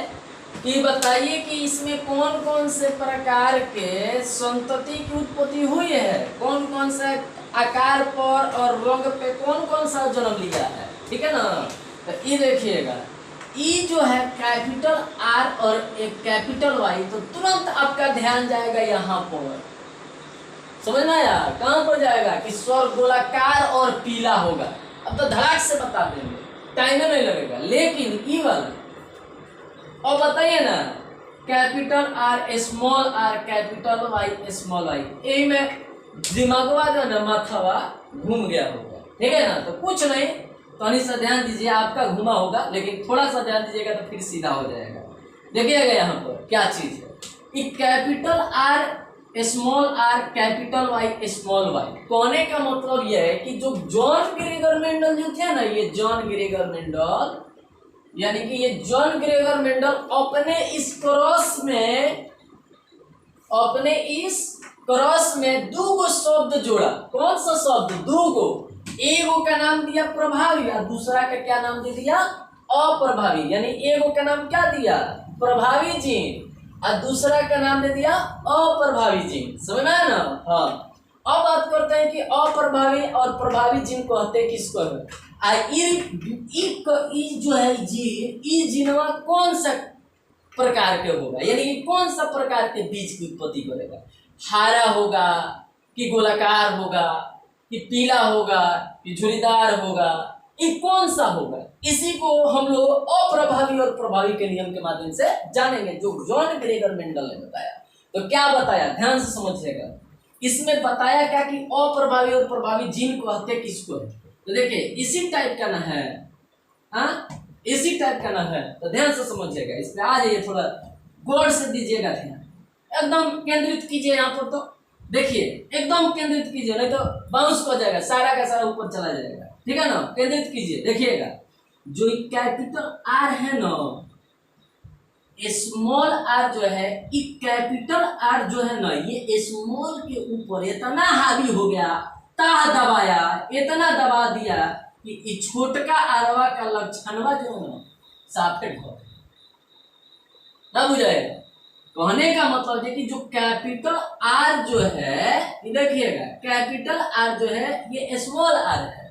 कि बताइए कि इसमें कौन कौन से प्रकार के संतति की उत्पत्ति हुई है, कौन कौन सा आकार पर और रंग पे कौन कौन सा जन्म लिया है। ठीक है ना, तो ये देखिएगा, ई जो है कैपिटल आर और एक कैपिटल वाई, तो तुरंत आपका ध्यान जाएगा यहाँ पर। समझना यार, कहाँ पर जाएगा कि स्वर गोलाकार और पीला होगा। अब तो धड़ाक से बता देंगे, टाइम नहीं लगेगा। लेकिन ई वाला और बताइए ना, capital R small R capital Y small Y, यही में दिमागवा जो ना माथावा घूम गया होगा। ठीक है ना, तो कुछ नहीं, तो सा ध्यान दीजिए, आपका घुमा होगा लेकिन थोड़ा सा ध्यान दीजिएगा तो फिर सीधा हो जाएगा। देखिएगा यहाँ पर क्या चीज है कि capital R small R capital Y small Y. कहने का मतलब यह है कि जो जॉन ग्रेगर मेंडल जो थे ना, ये जॉन ग्रेगर मेंडल, यानी कि ये जॉन ग्रेगर मेंडल अपने इस क्रॉस में दूगो शब्द जोड़ा। कौन सा शब्द? दूगो। एगो का नाम दिया प्रभावी और दूसरा का क्या नाम दे दिया, अप्रभावी। यानी एगो का नाम क्या दिया, प्रभावी जीन, और दूसरा का नाम दे दिया अप्रभावी जीन। समझ में आया ना? हाँ, अब बात करते हैं कि अप्रभावी और प्रभावी जीन कहते किसको है। जो है जीन, ई जीनवा कौन सा प्रकार के होगा, यानी कौन सा प्रकार के बीज की उत्पत्ति करेगा। हरा होगा कि गोलाकार होगा कि पीला होगा कि झुरीदार होगा, ये कौन सा होगा, इसी को हम लोग अप्रभावी और प्रभावी के नियम के माध्यम से जानेंगे, जो जॉन ग्रेगर मेंडल ने बताया। तो क्या बताया, ध्यान से समझिएगा। इसमें बताया क्या कि अप्रभावी और प्रभावी जीन को हत्या किसको है। तो देखिए इसी टाइप का ना है, हाँ इसी टाइप का ना है, तो ध्यान से समझिएगा। इसमें आ जाइए, थोड़ा गौर से दीजिएगा ध्यान, एकदम केंद्रित कीजिए यहाँ पर। तो देखिए एकदम केंद्रित कीजिए, नहीं तो बाउंस हो जाएगा, सारा का सारा ऊपर चला जाएगा। ठीक है ना, केंद्रित कीजिए। देखिएगा जो कैपिटल आर है ना, स्मॉल आर जो है, कैपिटल आर जो है ना, ये स्मॉल के ऊपर इतना हावी हो गया, ताह दबाया, इतना दबा दिया कि छोटका आरवा का लक्षणवा जो है ना साफे ढो ना बुझाएगा। कहने का मतलब है कि जो कैपिटल आर जो है, देखिएगा कैपिटल आर जो है ये स्मॉल आर है,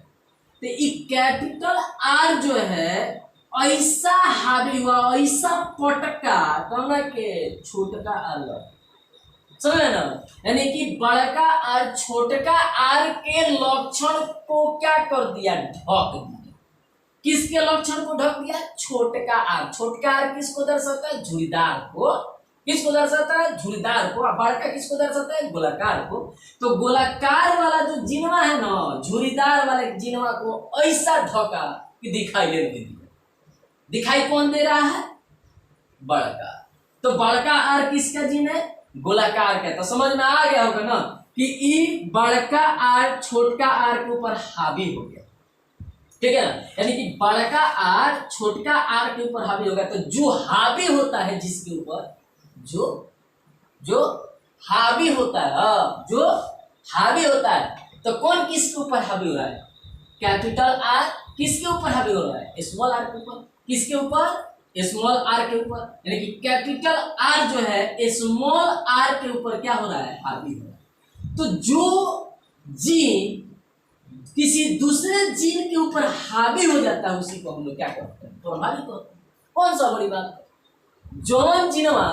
तो ये कैपिटल आर जो है ऐसा हावी हुआ, ऐसा पटका कहना के छोटका आर, समझे ना, यानी कि बड़का आर छोटका आर के लक्षण को क्या कर दिया, ढक दिया। किसके लक्षण को ढक दिया, छोटका आर। छोटका आर किसको दर्शाता है, झुरीदार को। किसको दर्शाता है, झुरीदार को। बड़का किसको दर्शाता है, गोलाकार को। तो गोलाकार वाला जो जिनवा है ना, झुरीदार वाले जिनवा को ऐसा ढका कि दिखाई नहीं दिया। दिखाई कौन दे रहा है, बड़का। तो बड़का आर किसका जिन है, गोलाकार का। तो समझ में आ गया होगा ना कि ई बड़का आर छोटका आर के ऊपर हावी हो गया। ठीक है ना, यानी कि बड़का आर छोटका आर के ऊपर हावी हो गया। तो जो हावी होता है जिसके ऊपर, जो हावी होता है, जो हावी होता है, तो कौन किसके ऊपर हावी हो रहा है, कैपिटल आर किसके ऊपर हावी हो रहा है, स्मॉल आर के ऊपर। किसके ऊपर, स्मॉल आर के ऊपर। यानी कि कैपिटल आर जो है स्मॉल आर के ऊपर क्या हो रहा है, हावी हो रहा है। तो जो जीन किसी दूसरे जीन के ऊपर हावी हो जाता है उसी को हम लोग क्या कहते हैं, प्रभावी कहते हैं। कौन सा बड़ी बात, जौन जिनवा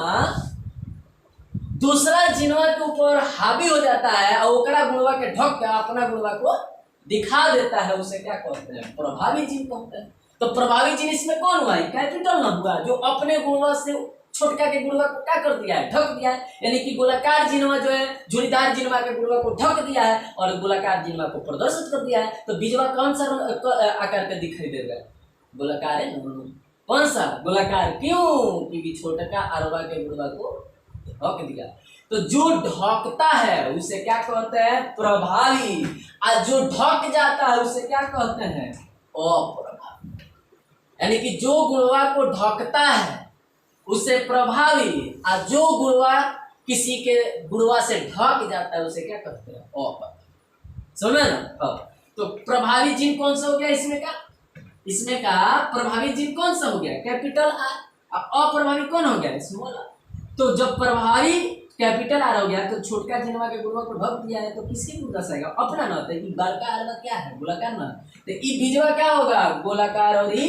दूसरा जिनवा के ऊपर हावी हो जाता है और ओकरा गुणवा के ढक के अपना गुणवा को दिखा देता है, उसे क्या कहते हैं, प्रभावी जीन कहते हैं। तो प्रभावी जीन इसमें कौन हुआ, कैपिटल ना हुआ, जो अपने गुणवा से छोटका के गुणवा को क्या कर दिया है, ढक दिया है। यानी कि गोलाकार जिनवा जो है झुरीदार जिनवा के गुणवा को ढक दिया है और गोलाकार जिनवा को प्रदर्शित कर दिया है। तो बीजवा कौन सा आकार का दिखाई देगा, गोलाकार है ना। कौन सा, गोलाकार। क्यों, क्योंकि छोटका अरवा के गुणवा को ढक दिया। तो जो ढकता है उसे क्या कहते हैं, प्रभावी। और जो ढक जाता है उसे क्या कहते हैं, अप्रभावी। यानी कि जो गुणवा को ढकता है उसे प्रभावी, और जो गुणवा किसी के गुणवा से ढक जाता है उसे क्या कहते हैं, अप्रभावी। समझ ना। तो प्रभावी जीन कौन सा हो गया इसमें का प्रभावी जीन कौन सा हो गया, कैपिटल आर। अप्रभावी कौन हो गया, स्मॉल आर। तो जब प्रभावी कैपिटल आर हो गया तो छोटका जिनवा के गुणवा को ढक दिया है, तो किसके गुण दर्शाएगा, अपना ना। तो बड़का आरवा क्या है, गोलाकार ना। तो ई बीजवा क्या होगा, गोलाकार और ई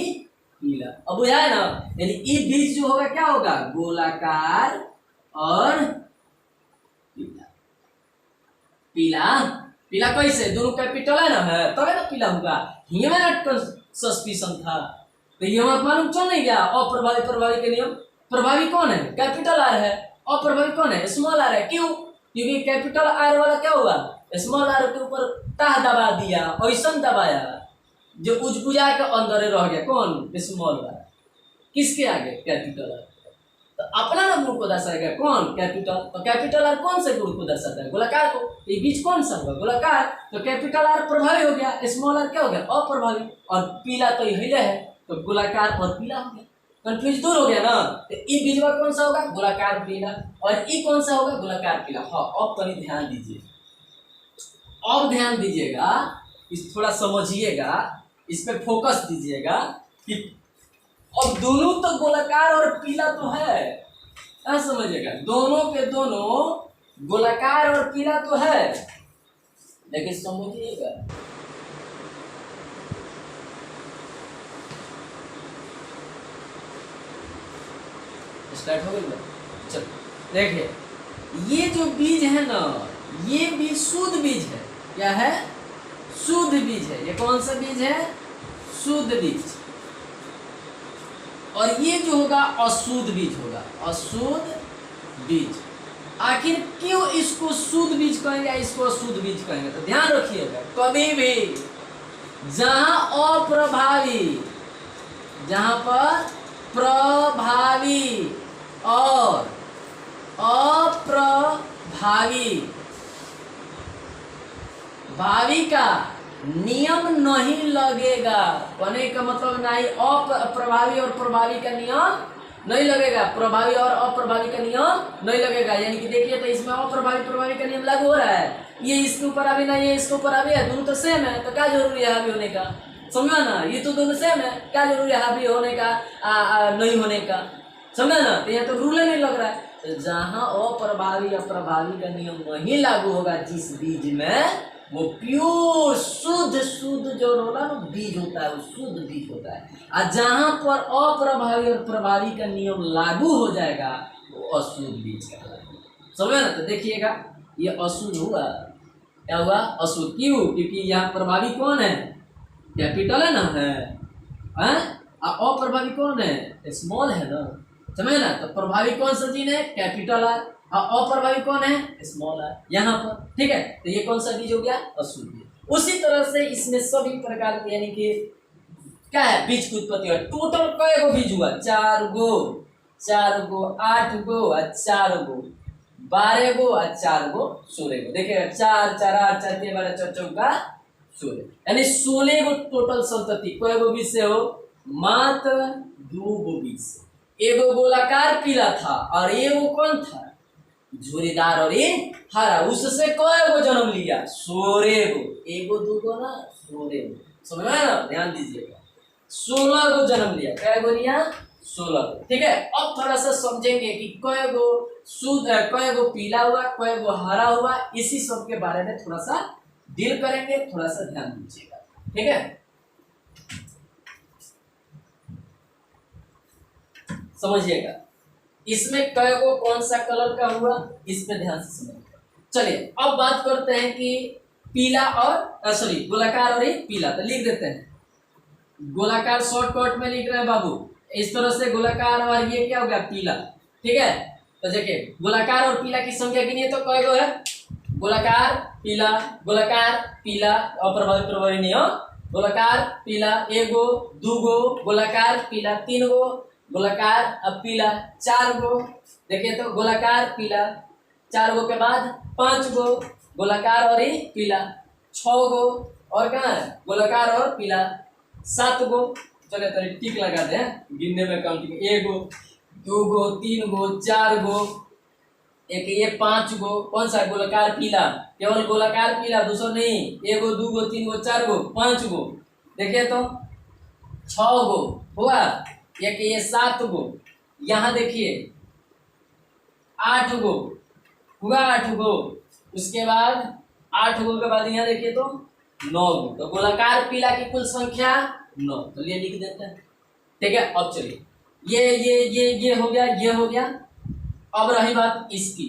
पीला। अब बुझा है ना, यानी ई बीज जो होगा क्या होगा, गोलाकार और पीला। पीला पीला कैसे, दोनों कैपिटल है ना, है तब ना पीला होगा। ह्यूमन सस्पिशन था, तो ये हमारा मालूम चल नहीं गया। अप्रभावी प्रभावी के नियम, प्रभावी कौन है, कैपिटल आर है, अप्रभावी कौन है, स्मॉल आर है। क्यों, क्योंकि कैपिटल आर वाला क्या हुआ, स्मॉल आर के ऊपर ताह दबा दिया, ऐसा दबाया जो उजबुजा के अंदर रह गया। कौन, स्मॉल वाला, किसके आगे, कैपिटल आर। तो अपना ना गुण को दर्शाएगा कौन, कैपिटल। तो कैपिटल आर कौन से गुण को दर्शाता है, गोलाकार को। ये बीच कौन सा हुआ, गोलाकार। तो कैपिटल आर प्रभावी हो गया, स्मॉल आर क्या हो गया, अप्रभावी। और पीला तो यही है, तो गोलाकार और पीला हो गया। कंफ्यूज दूर हो गया ना। तो ई बीजवा कौन सा होगा, गोलाकार पीला, और ई कौन सा होगा, गोलाकार पीला। हाँ, अब कहीं ध्यान दीजिए, अब ध्यान दीजिएगा, इस थोड़ा समझिएगा, इस पे फोकस दीजिएगा कि अब दोनों तो गोलाकार और पीला तो है, क्या समझिएगा, दोनों के दोनों गोलाकार और पीला तो है, लेकिन समझिएगा स्टार्ट हो गया। चलो देखिए, ये जो बीज है ना, ये बीज शुद्ध बीज है। क्या है, शुद्ध बीज है। ये कौन सा बीज है, शुद्ध बीज। और ये जो होगा अशुद्ध बीज होगा, अशुद्ध बीज। आखिर क्यों इसको शुद्ध बीज कहेंगे, इसको अशुद्ध बीज कहेंगे, तो ध्यान रखिएगा, कभी भी जहां अप्रभावी, जहां पर प्रभावी और अप्रभावी प्रभावी का नियम नहीं लगेगा। कहने का मतलब नहीं अप्रभावी और प्रभावी का नियम नहीं लगेगा, प्रभावी और अप्रभावी का नियम नहीं लगेगा। यानी कि देखिए तो इसमें अप्रभावी प्रभावी का नियम लागू हो रहा है, ये इसके ऊपर अभी नहीं, ये इसके ऊपर अभी है, दोनों तो सेम है, तो क्या जरूरी है हावी होने का? समझा ना, ये तो दोनों सेम है, क्या जरूरी है हावी होने का नहीं होने का? समझा ना, तो यहाँ तो रूल नहीं लग रहा है। तो जहाँ अप्रभावी अप्रभावी का नियम वही लागू होगा जिस बीज में वो प्योर शुद्ध शुद्ध जो होगा ना बीज होता है, वो शुद्ध बीज होता है। और जहाँ पर अप्रभावी और प्रभावी का नियम लागू हो जाएगा वो अशुद्ध बीज कहलाएगा। समझे ना? तो देखिएगा ये अशुद्ध हुआ, क्या हुआ? अशुद्ध। क्यों? क्योंकि यहाँ प्रभावी कौन है? कैपिटल है ना, है अप्रभावी कौन है? स्मॉल है ना, समझे ना? तो प्रभावी कौन सा जीन है? कैपिटल है, और अप्रभावी कौन है? स्मॉल है यहाँ पर। ठीक है, तो ये कौन सा बीज हो गया? अशुद्ध बीज। उसी तरह से इसमें सभी प्रकार के यानी कि क्या है बीज की उत्पत्ति है। टोटल कई गो बीज हुआ? 4 गो, 8 गो और 4 गो, 12 गो और 4 गो 16 गो। देखिएगा 4 4 8 4 3 12 4 14 16, यानी 16 गो टोटल संतति कई गो बीज से हो? मात्र 2 गो बीज से। एगो गोलाकार पीला था और एगो कौन था? झुरीदार और ये हरा। उससे कई गो जन्म लिया? 16 गो। एगो 2 गो ना, 16 गो। समझ में ना? ध्यान दीजिएगा, 16 गो जन्म लिया। कै गो लिया? 16 गो। ठीक है, अब थोड़ा सा समझेंगे कि कै गो शुद्ध, कै गो पीला हुआ, कै गो हरा हुआ, इसी सब के बारे में थोड़ा सा डील करेंगे। थोड़ा सा ध्यान दीजिएगा, ठीक है? समझिएगा इसमें कै गो कौन सा कलर का हुआ, इस पे ध्यान से समझिए। चलिए अब बात करते हैं कि पीला और सॉरी गोलाकार और पीला। तो लिख देते हैं गोलाकार, शॉर्टकट में लिख रहे हैं बाबू इस तरह से, गोलाकार और ये क्या हो गया? पीला। ठीक है, तो देखिए गोलाकार और पीला की संख्या गिनिए तो कै गो है? गोलाकार पीला, गोलाकार पीला, अप्रभावी प्रभावी नहीं हो। गोलाकार पीला एगो, 2 गो, गोलाकार पीला 3 गो, गोलाकार अब पीला 4 गो। देखिए तो गोलाकार पीला 4 गो के बाद 5 गो, गोलाकार और ही पीला 6 गो, और कहाँ है? गोलाकार और पीला 7 गो। चलिए तो टिक लगा दे गिनने में काउंटिंग। 1 गो, 2 गो, 3 गो, 4 गो, एक ये 5 गो। कौन सा? गोलाकार पीला, केवल गोलाकार पीला, दूसरा नहीं। 1 गो, 2 गो, 3 गो, 4 गो, 5 गो। देखिए तो 6 गो हुआ, एक ये 7 गो, यहाँ देखिए 8 गो हुआ, 8 गो। उसके बाद 8 गो के बाद यहाँ देखिए तो 9 गो। तो गोलाकार पीला की कुल संख्या 9। तो ये लिख देते हैं। ठीक है, अब चलिए ये हो गया, ये हो गया। अब रही बात इसकी,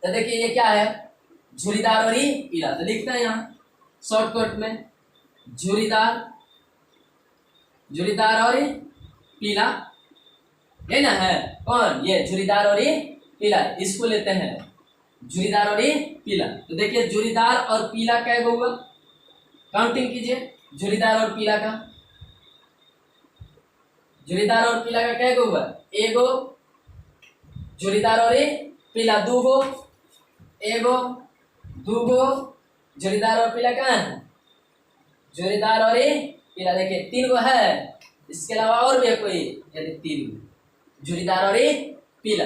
तो देखिए ये क्या है? झुरीदार और ही पीला। तो लिखते हैं यहाँ शॉर्टकट में झुरीदार, झुरीदार और ही पीला, है ना? है कौन? ये झुरीदार और ये पीला, इसको लेते हैं झुरीदार और ये पीला। तो देखिए झुरीदार और पीला कै गो हुआ? काउंटिंग कीजिए झुरीदार और पीला का। झुरीदार और पीला का कै गो हुआ? एगो, झुरीदार और ये पीला 2 गो, एगो 2 गो, झुरीदार और पीला कहाँ है? झुरीदार और ये पीला देखिए 3 गो है, इसके अलावा और भी है कोई? यानी 3 गो झुरीदार और ये पीला।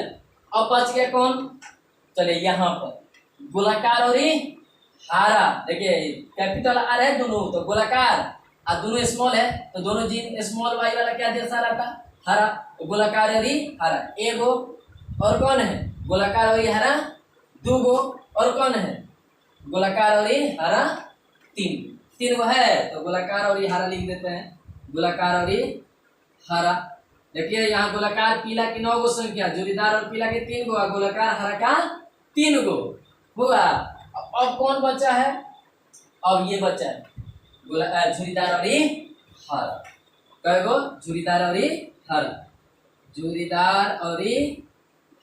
अब बच गया कौन? चलिए यहाँ पर गोलाकार और ये हरा। देखिए कैपिटल आर है दोनों, तो गोलाकार और दोनों स्मॉल है, तो दोनों जीन स्मॉल वाई वाला क्या जैसा रहता? हरा। तो गोलाकार और ये हरा एगो, और कौन है? गोलाकार और ये हरा 2 गो, और कौन है? गोलाकार और ये हरा 3 गो है। तो गोलाकार और ये हरा लिख देते हैं, गोलाकार और ये हरा। देखिए यहाँ गोलाकार पीला की 9 गो संख्या, झुरीदार और पीला के 3 गो, गोलाकार हरा का 3 गो हुआ। अब कौन बचा है? अब ये बचा है झुरीदार और ये हरा। कै गो? झुरीदार और ये हरा। झुरीदार और ये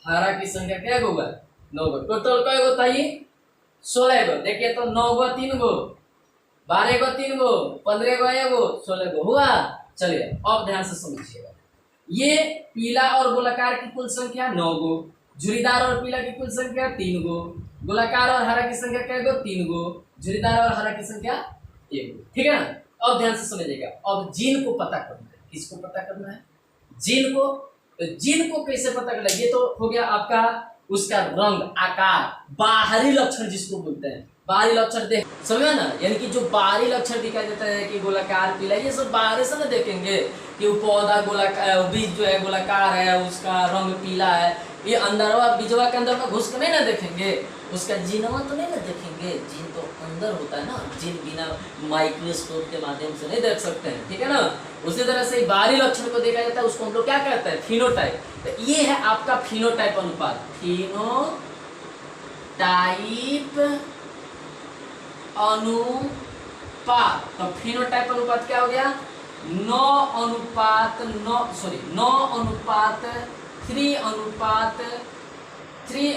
हरा की संख्या क्या गो हुआ? 9 गो। टोटल कै गो था ये? 16 गो। देखिए तो 9 गो 3 गो, 12 गो 3 गो, 15 गो 1 गो, 16 गो हुआ। चलिए अब ध्यान से समझिएगा, ये पीला और गोलाकार की कुल संख्या 9 गो, झुरीदार और पीला की कुल संख्या 3 गो, गोलाकार और हरा की संख्या क्या गो 3 गो, झुरीदार और हरा की संख्या 1 गो। ठीक है ना। अब ध्यान से समझिएगा, अब जीन को पता करना है। किसको पता करना है? जीन को। तो जीन को कैसे पता करना है? ये तो हो गया आपका उसका रंग, आकार, बाहरी लक्षण जिसको बोलते हैं। बाहरी लक्षण देख समझा ना, यानी कि जो बाहरी लक्षण दिखाई देता है कि गोलाकार पीला, ये सब बाहर से ना देखेंगे कि वो पौधा गोलाकार, बीज जो है गोलाकार है, उसका रंग पीला है, ये अंदरवा बीजवा के अंदर में घुस कर नहीं ना देखेंगे, उसका जीनवा तो नहीं ना देखेंगे। जीन तो अंदर होता है ना, जीन बिना माइक्रोस्कोप के माध्यम से नहीं देख सकते हैं। ठीक है ना। उसी तरह से बाहरी लक्षण को देखा जाता है, उसको हम लोग क्या कहते हैं? फिनोटाइप। तो ये है आपका फिनोटाइप अनुपात। फिनोटाइप अनुपात। तो फिनोटाइप अनुपात क्या हो गया? 9 अनुपात 3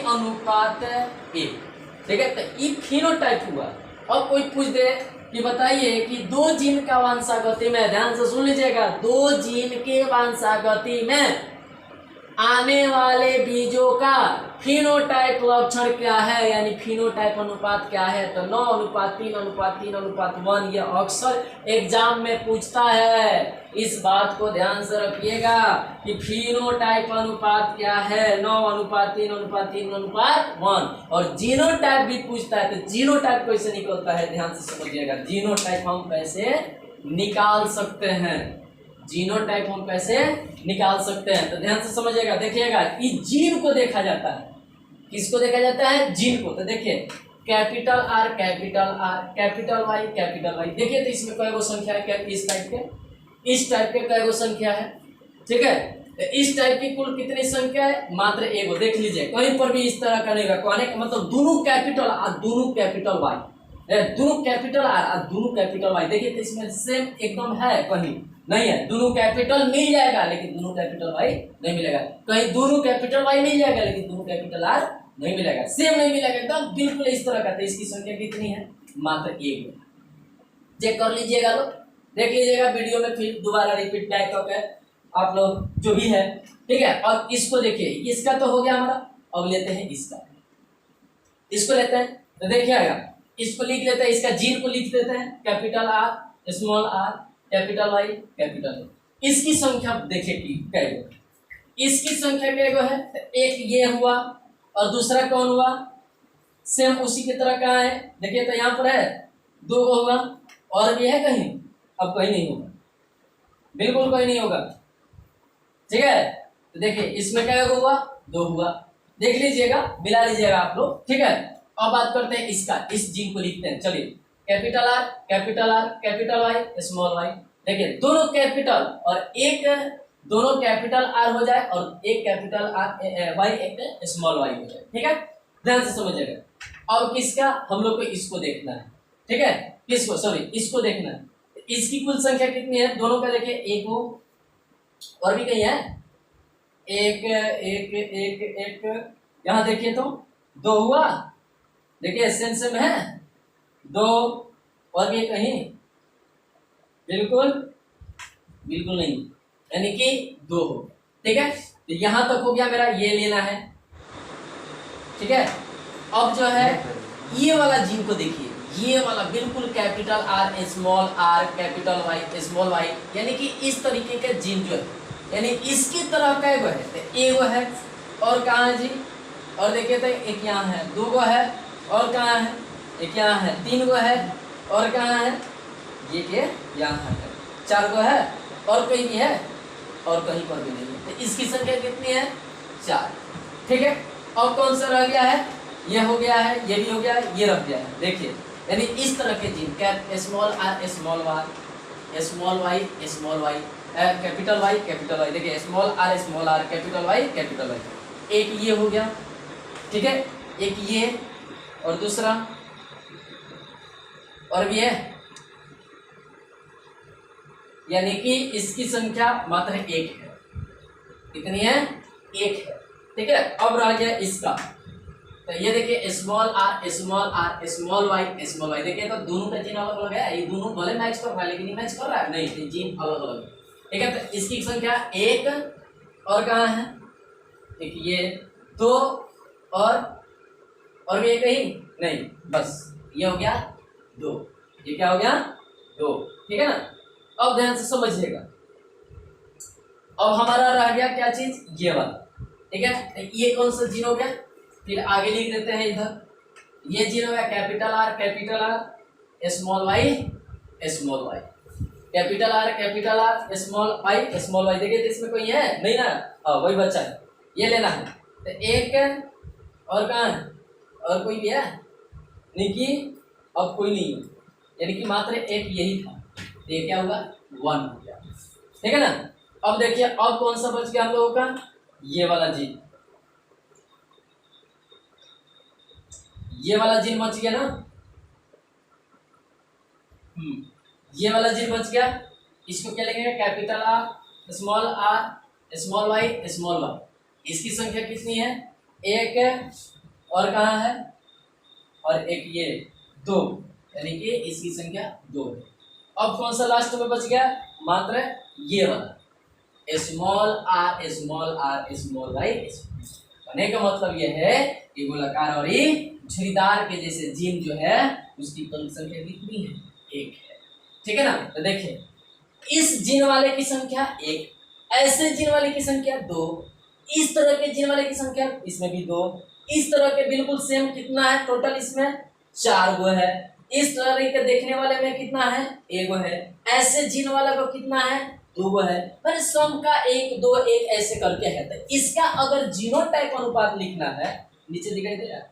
अनुपात 1। ठीक है। तो ये फिनोटाइप हुआ। अब कोई पूछ दे कि बताइए कि 2 जीन का वंशागति में, ध्यान से सुन लीजिएगा, 2 जीन के वंशागति में आने वाले बीजों का फिनोटाइप लक्षण क्या है, यानी फिनोटाइप अनुपात क्या है? तो 9 अनुपात 3 अनुपात 3 अनुपात 1 ये अक्सर एग्जाम में पूछता है। इस बात को ध्यान से रखिएगा कि फिनोटाइप अनुपात क्या है? 9 अनुपात 3 अनुपात 3 अनुपात 1। और जीनोटाइप भी पूछता है। तो जीनोटाइप कैसे निकलता है? ध्यान से समझिएगा। जीनोटाइप हम कैसे निकाल सकते हैं? जीनोटाइप हम कैसे निकाल सकते हैं? तो ध्यान से समझिएगा, देखिएगा, इस जीन को देखा जाता है। किसको देखा जाता है? जीन को। तो देखिए, capital R, capital R, capital Y, capital Y. देखिए तो इसमें कई गो संख्या है? क्या इस टाइप के कई गो संख्या है? ठीक है। तो इस टाइप की कुल कितनी संख्या है? मात्र 1 गो। देख लीजिए, कहीं पर भी इस तरह का नहीं रखा, मतलब दोनों कैपिटल आर, दोनों कैपिटल वाई, दोनों कैपिटल आर, दोनों कैपिटल वाई। देखिए तो इसमें सेम एकदम है? कहीं नहीं है। दोनों कैपिटल मिल जाएगा लेकिन दोनों कैपिटल वाई नहीं मिलेगा। कहीं दोनों कैपिटल वाई मिल जाएगा लेकिन दोनों कैपिटल आर नहीं मिलेगा। सेम नहीं मिलेगा, एकदम बिल्कुल इस तरह का। तो इसकी संख्या कितनी है? मात्र 1। चेक कर लीजिएगा लोग, देख लीजिएगा वीडियो में, फिर दोबारा रिपीट बैक करके आप लोग जो भी है। ठीक है। और इसको देखिए, इसका तो हो गया हमारा। अब लेते हैं इसका, इसको लेते हैं। तो देखिएगा, इसको लिख लेते हैं, इसका जीन को लिख देते हैं, capital R, small R, capital Y, capital Y. इसकी संख्या देखिए कि क्या है? इसकी संख्या क्या है? तो एक ये हुआ और दूसरा कौन हुआ? सेम उसी की तरह का है। देखिए तो यहाँ पर है 2 को हुआ, और भी है कहीं? अब कहीं नहीं होगा, बिल्कुल कहीं नहीं होगा। ठीक है। तो देखिए इसमें क्या हुआ? 2 हुआ। देख लीजिएगा, मिला लीजिएगा आप लोग। ठीक है। अब बात करते हैं इसका, इस जीन को लिखते हैं। चलिए, capital R, capital R, capital Y, small Y. देखिए दोनों कैपिटल और एक, दोनों कैपिटल आर हो जाए और एक कैपिटल आर वाई, एक स्मॉल वाई हो जाए। ठीक है। ध्यान से समझिएगा। अब किसका? हम लोग को इसको देखना है। ठीक है। किसको? सॉरी, इसको देखना है। इसकी कुल संख्या कितनी है? दोनों का देखिए, 1 हो, और भी कहीं है? 1 1 1 1, यहाँ देखिए तो 2 हुआ। देखिए सेंस में है 2, और भी कहीं? बिल्कुल नहीं, यानी कि 2 हो। ठीक है। तो यहां तक हो गया मेरा, ये लेना है। ठीक है। अब जो है ये वाला जीन को देखिए, ये वाला बिल्कुल capital R, small R, capital Y, small Y, यानी कि इस तरीके का जीन जो है, यानी इसकी तरह का एगो है। तो एगो है, और कहाँ है जी? और देखिए तो एक यहाँ है, 2 गो है, और कहाँ है? एक यहाँ है, 3 गो है, और कहाँ है? ये के यहाँ है, 4 गो है, और कहीं भी है? और कहीं पर भी नहीं है। तो इसकी संख्या कितनी है? 4। ठीक है। और कौन सा रह गया है? ये हो गया है, ये भी हो गया है, ये रह गया है। देखिए यानी इस तरह के gene, cap small R, small Y, small Y, small Y, capital Y, capital Y. देखिए small R, capital Y, capital Y. एक ये हो गया। ठीक है। एक ये, और दूसरा, और भी है, यानी कि इसकी संख्या मात्र 1 है। कितनी है? 1 है। ठीक है। अब रह गया इसका। तो ये देखिए small R, small Y, small Y. देखिए तो दोनों का जीन अलग अलग है। ये दोनों भले मैच कर रहा है लेकिन ये मैच कर रहा है नहीं, तो जीन अलग अलग है। ठीक है। तो इसकी संख्या 1, और कहाँ है? एक ये दो और भी एक ही नहीं, बस ये हो गया दो, ये क्या हो गया दो, ठीक है ना। अब ध्यान से समझिएगा, अब हमारा रह गया क्या चीज, ये वाला, ठीक है। ये कौन सा जीन हो गया, फिर आगे लिख देते हैं इधर, ये जीन हो गया capital R, small Y, capital R small Y. देखिए तो इसमें कोई है नहीं ना, वही बच्चा है, ये लेना है। तो एक और कहाँ है, और कोई भी है नहीं कि अब कोई नहीं है, यानी कि मात्र एक यही था, तो ये क्या होगा 1 हो गया, ठीक है ना। अब देखिए अब कौन सा बच गया हम लोगों का, ये वाला जीन, ये वाला जीन बच गया ना, ये वाला जीन बच गया। इसको क्या लिखेंगे, कैपिटल आर स्मॉल वाई। इसकी संख्या कितनी है, एक, और कहाँ है, और एक ये दो, यानी कि इसकी संख्या 2 है। अब कौन सा लास्ट में बच गया, मात्र ये वाला स्मॉल आर स्मॉल वाई। कहने का मतलब यह है कि गोलाकार और झुर्रीदार के जैसे जीन जो है उसकी कुल संख्या कितनी है, 1 है, ठीक है ना। तो देखिए इस जीन वाले की संख्या 1, ऐसे जीन वाले की संख्या 2, इस तरह के जीन वाले की संख्या इसमें भी 2, इस तरह के बिल्कुल सेम कितना है, टोटल इसमें 4 गो है, इस तरह के देखने वाले में कितना है, 1 गो है, ऐसे जीन वाला को कितना है, 2 गो है, मैंने सम का 1 2 1 ऐसे करके है। तो इसका अगर जीनोटाइप अनुपात लिखना है, नीचे दिखाई दे रहा है,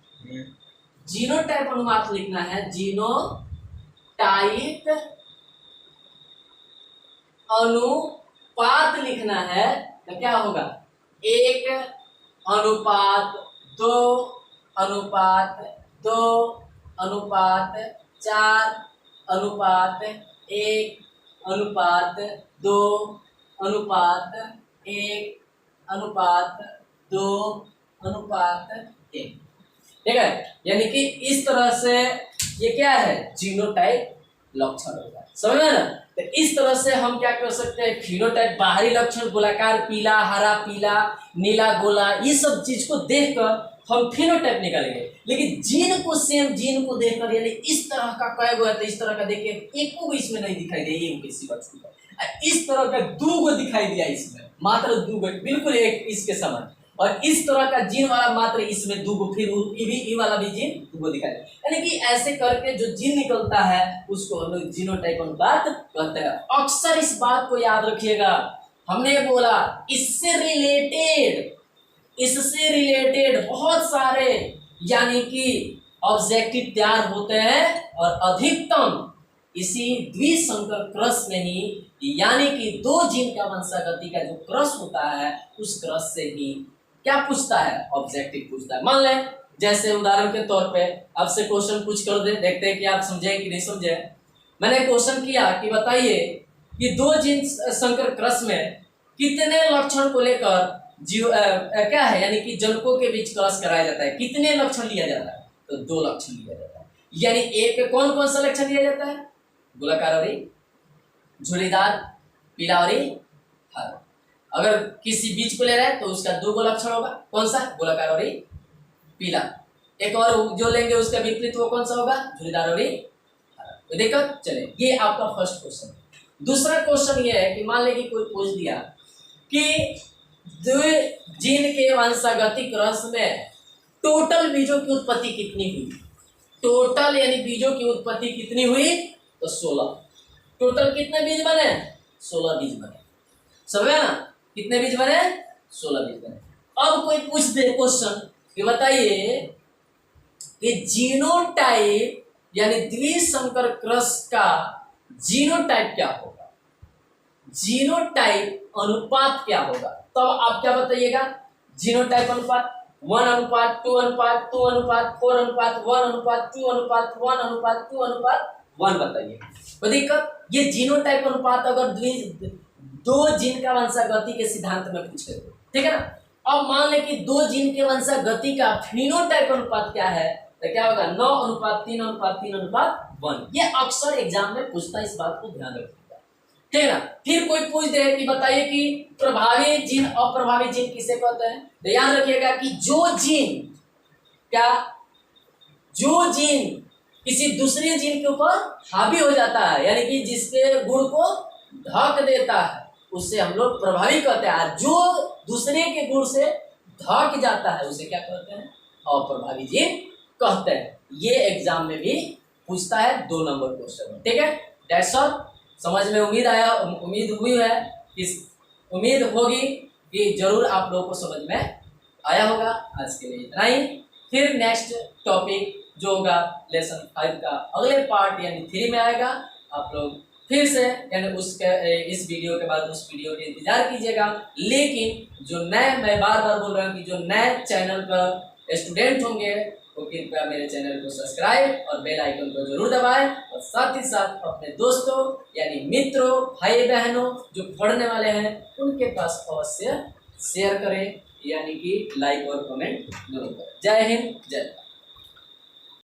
जीनोटाइप अनुपात लिखना है, जीनोटाइप अनुपात लिखना है, तो क्या होगा 1 अनुपात 2 अनुपात 2 अनुपात 4 अनुपात 1 अनुपात 2 अनुपात 1 अनुपात 2 अनुपात 1, ठीक है। यानी कि इस तरह से ये क्या है, जीनोटाइप लक्षण होगा, समझ में ना। तो इस तरह से हम क्या कर सकते हैं, फिनोटाइप बाहरी लक्षण गोलाकार, पीला, हरा, पीला, नीला, गोला, ये सब चीज को देखकर हम फिनोटाइप निकालेंगे। लेकिन जीन को सेम जीन को देखकर, यानी इस तरह का कई गो है तो इस तरह का देखिए एक को इसमें नहीं दिखाई दे, ये किसी बच्चे इस तरह का 2 गो दिखाई दिया इसमें, मात्र 2 गो, बिल्कुल एक इसके समान, और इस तरह का जीन वाला मात्र इसमें 2 गो, फिर ये वाला भी जीन 2 गो दिखाई दे। यानी कि ऐसे करके जो जीन निकलता है उसको हम लोग जीनोटाइप अनुपात कहते हैं। अक्सर इस बात को याद रखिएगा, हमने बोला इससे रिलेटेड बहुत सारे यानी कि ऑब्जेक्टिव तैयार होते हैं, और अधिकतम इसी द्विसंकर क्रस में ही, यानी कि 2 जीन का वंशागति का जो क्रस होता है उस क्रस से ही क्या पूछता है, ऑब्जेक्टिव पूछता है। मान लें जैसे उदाहरण के तौर पे आपसे क्वेश्चन पूछ कर दे, देखते हैं कि आप समझे कि नहीं समझे। मैंने क्वेश्चन किया कि बताइए कि 2 जीन संकर क्रस में कितने लक्षण को लेकर क्या है, यानी कि जनकों के बीच क्रस कराया जाता है, कितने लक्षण लिया जाता है, तो 2 लक्षण लिया जाता है। यानी एक कौन कौन सा लक्षण लिया जाता है, गोलाकार और झुर्रीदार, पीला और हरा। अगर किसी बीज को ले रहा है तो उसका 2 गो लक्षण होगा, कौन सा, गोलाकार और पीला। एक और जो लेंगे उसका विपरीत वो कौन सा होगा, झुर्रीदार और हरा। तो देखो चले, ये आपका फर्स्ट क्वेश्चन। दूसरा क्वेश्चन ये है कि मान ले कि कोई पूछ दिया कि 2 जीन के वंशागतिक क्रस में टोटल बीजों की उत्पत्ति कितनी हुई, टोटल यानी बीजों की उत्पत्ति कितनी हुई, तो 16। टोटल कितने बीज बने, 16 बीज बने, समझ ना, कितने बीज बने, 16 बीज बने। अब कोई पूछ दे क्वेश्चन कि बताइए कि जीनोटाइप यानी द्विसंकर क्रस का जीनोटाइप क्या होगा, जीनोटाइप अनुपात क्या होगा। तब आप क्या बताइएगा, जीनोटाइप अनुपात 1:2:4:1:1:1:2:1:1 बताइए। तो दिक्कत ये जीनोटाइप अनुपात अगर 2 जीन का वंशागति के सिद्धांत में पूछे, ठीक है ना। अब मान ले कि 2 जीन के वंशागति का फिनोटाइप अनुपात क्या है, तो क्या होगा 9:3:3:3:1। ये अक्सर एग्जाम में पूछता है, इस बात को ध्यान रखिएगा। ठीक है ना। फिर कोई पूछ दे कि बताइए कि प्रभावी जीन अप्रभावी जीन किसे कहते हैं, तो याद रखिएगा कि जो जीन किसी दूसरे जीन के ऊपर हावी हो जाता है, यानी कि जिसके गुण को ढक देता है, उससे हम लोग प्रभावी कहते हैं। और जो दूसरे के गुण से ढक जाता है उसे क्या कहते हैं, अप्रभावी जीन कहते हैं। ये एग्जाम में भी पूछता है 2 नंबर क्वेश्चन में। ठीक है, दैट्स ऑल। समझ में उम्मीद हुई है, उम्मीद होगी कि जरूर आप लोगों को समझ में आया होगा। आज के लिए इतना ही। फिर नेक्स्ट टॉपिक जो होगा लेसन 5 का अगले पार्ट यानी 3 में आएगा। आप लोग फिर से यानी इस वीडियो के बाद उस वीडियो के इंतजार कीजिएगा। लेकिन जो नए, मैं बार बार बोल रहा हूँ कि जो नए चैनल पर स्टूडेंट होंगे वो कृपया मेरे चैनल को सब्सक्राइब और बेल आइकन को जरूर दबाएं, और साथ ही साथ अपने दोस्तों यानी मित्रों, भाई बहनों जो पढ़ने वाले हैं उनके पास अवश्य शेयर करें, यानी कि लाइक और कमेंट जरूर करें। जय हिंद, जय भारत।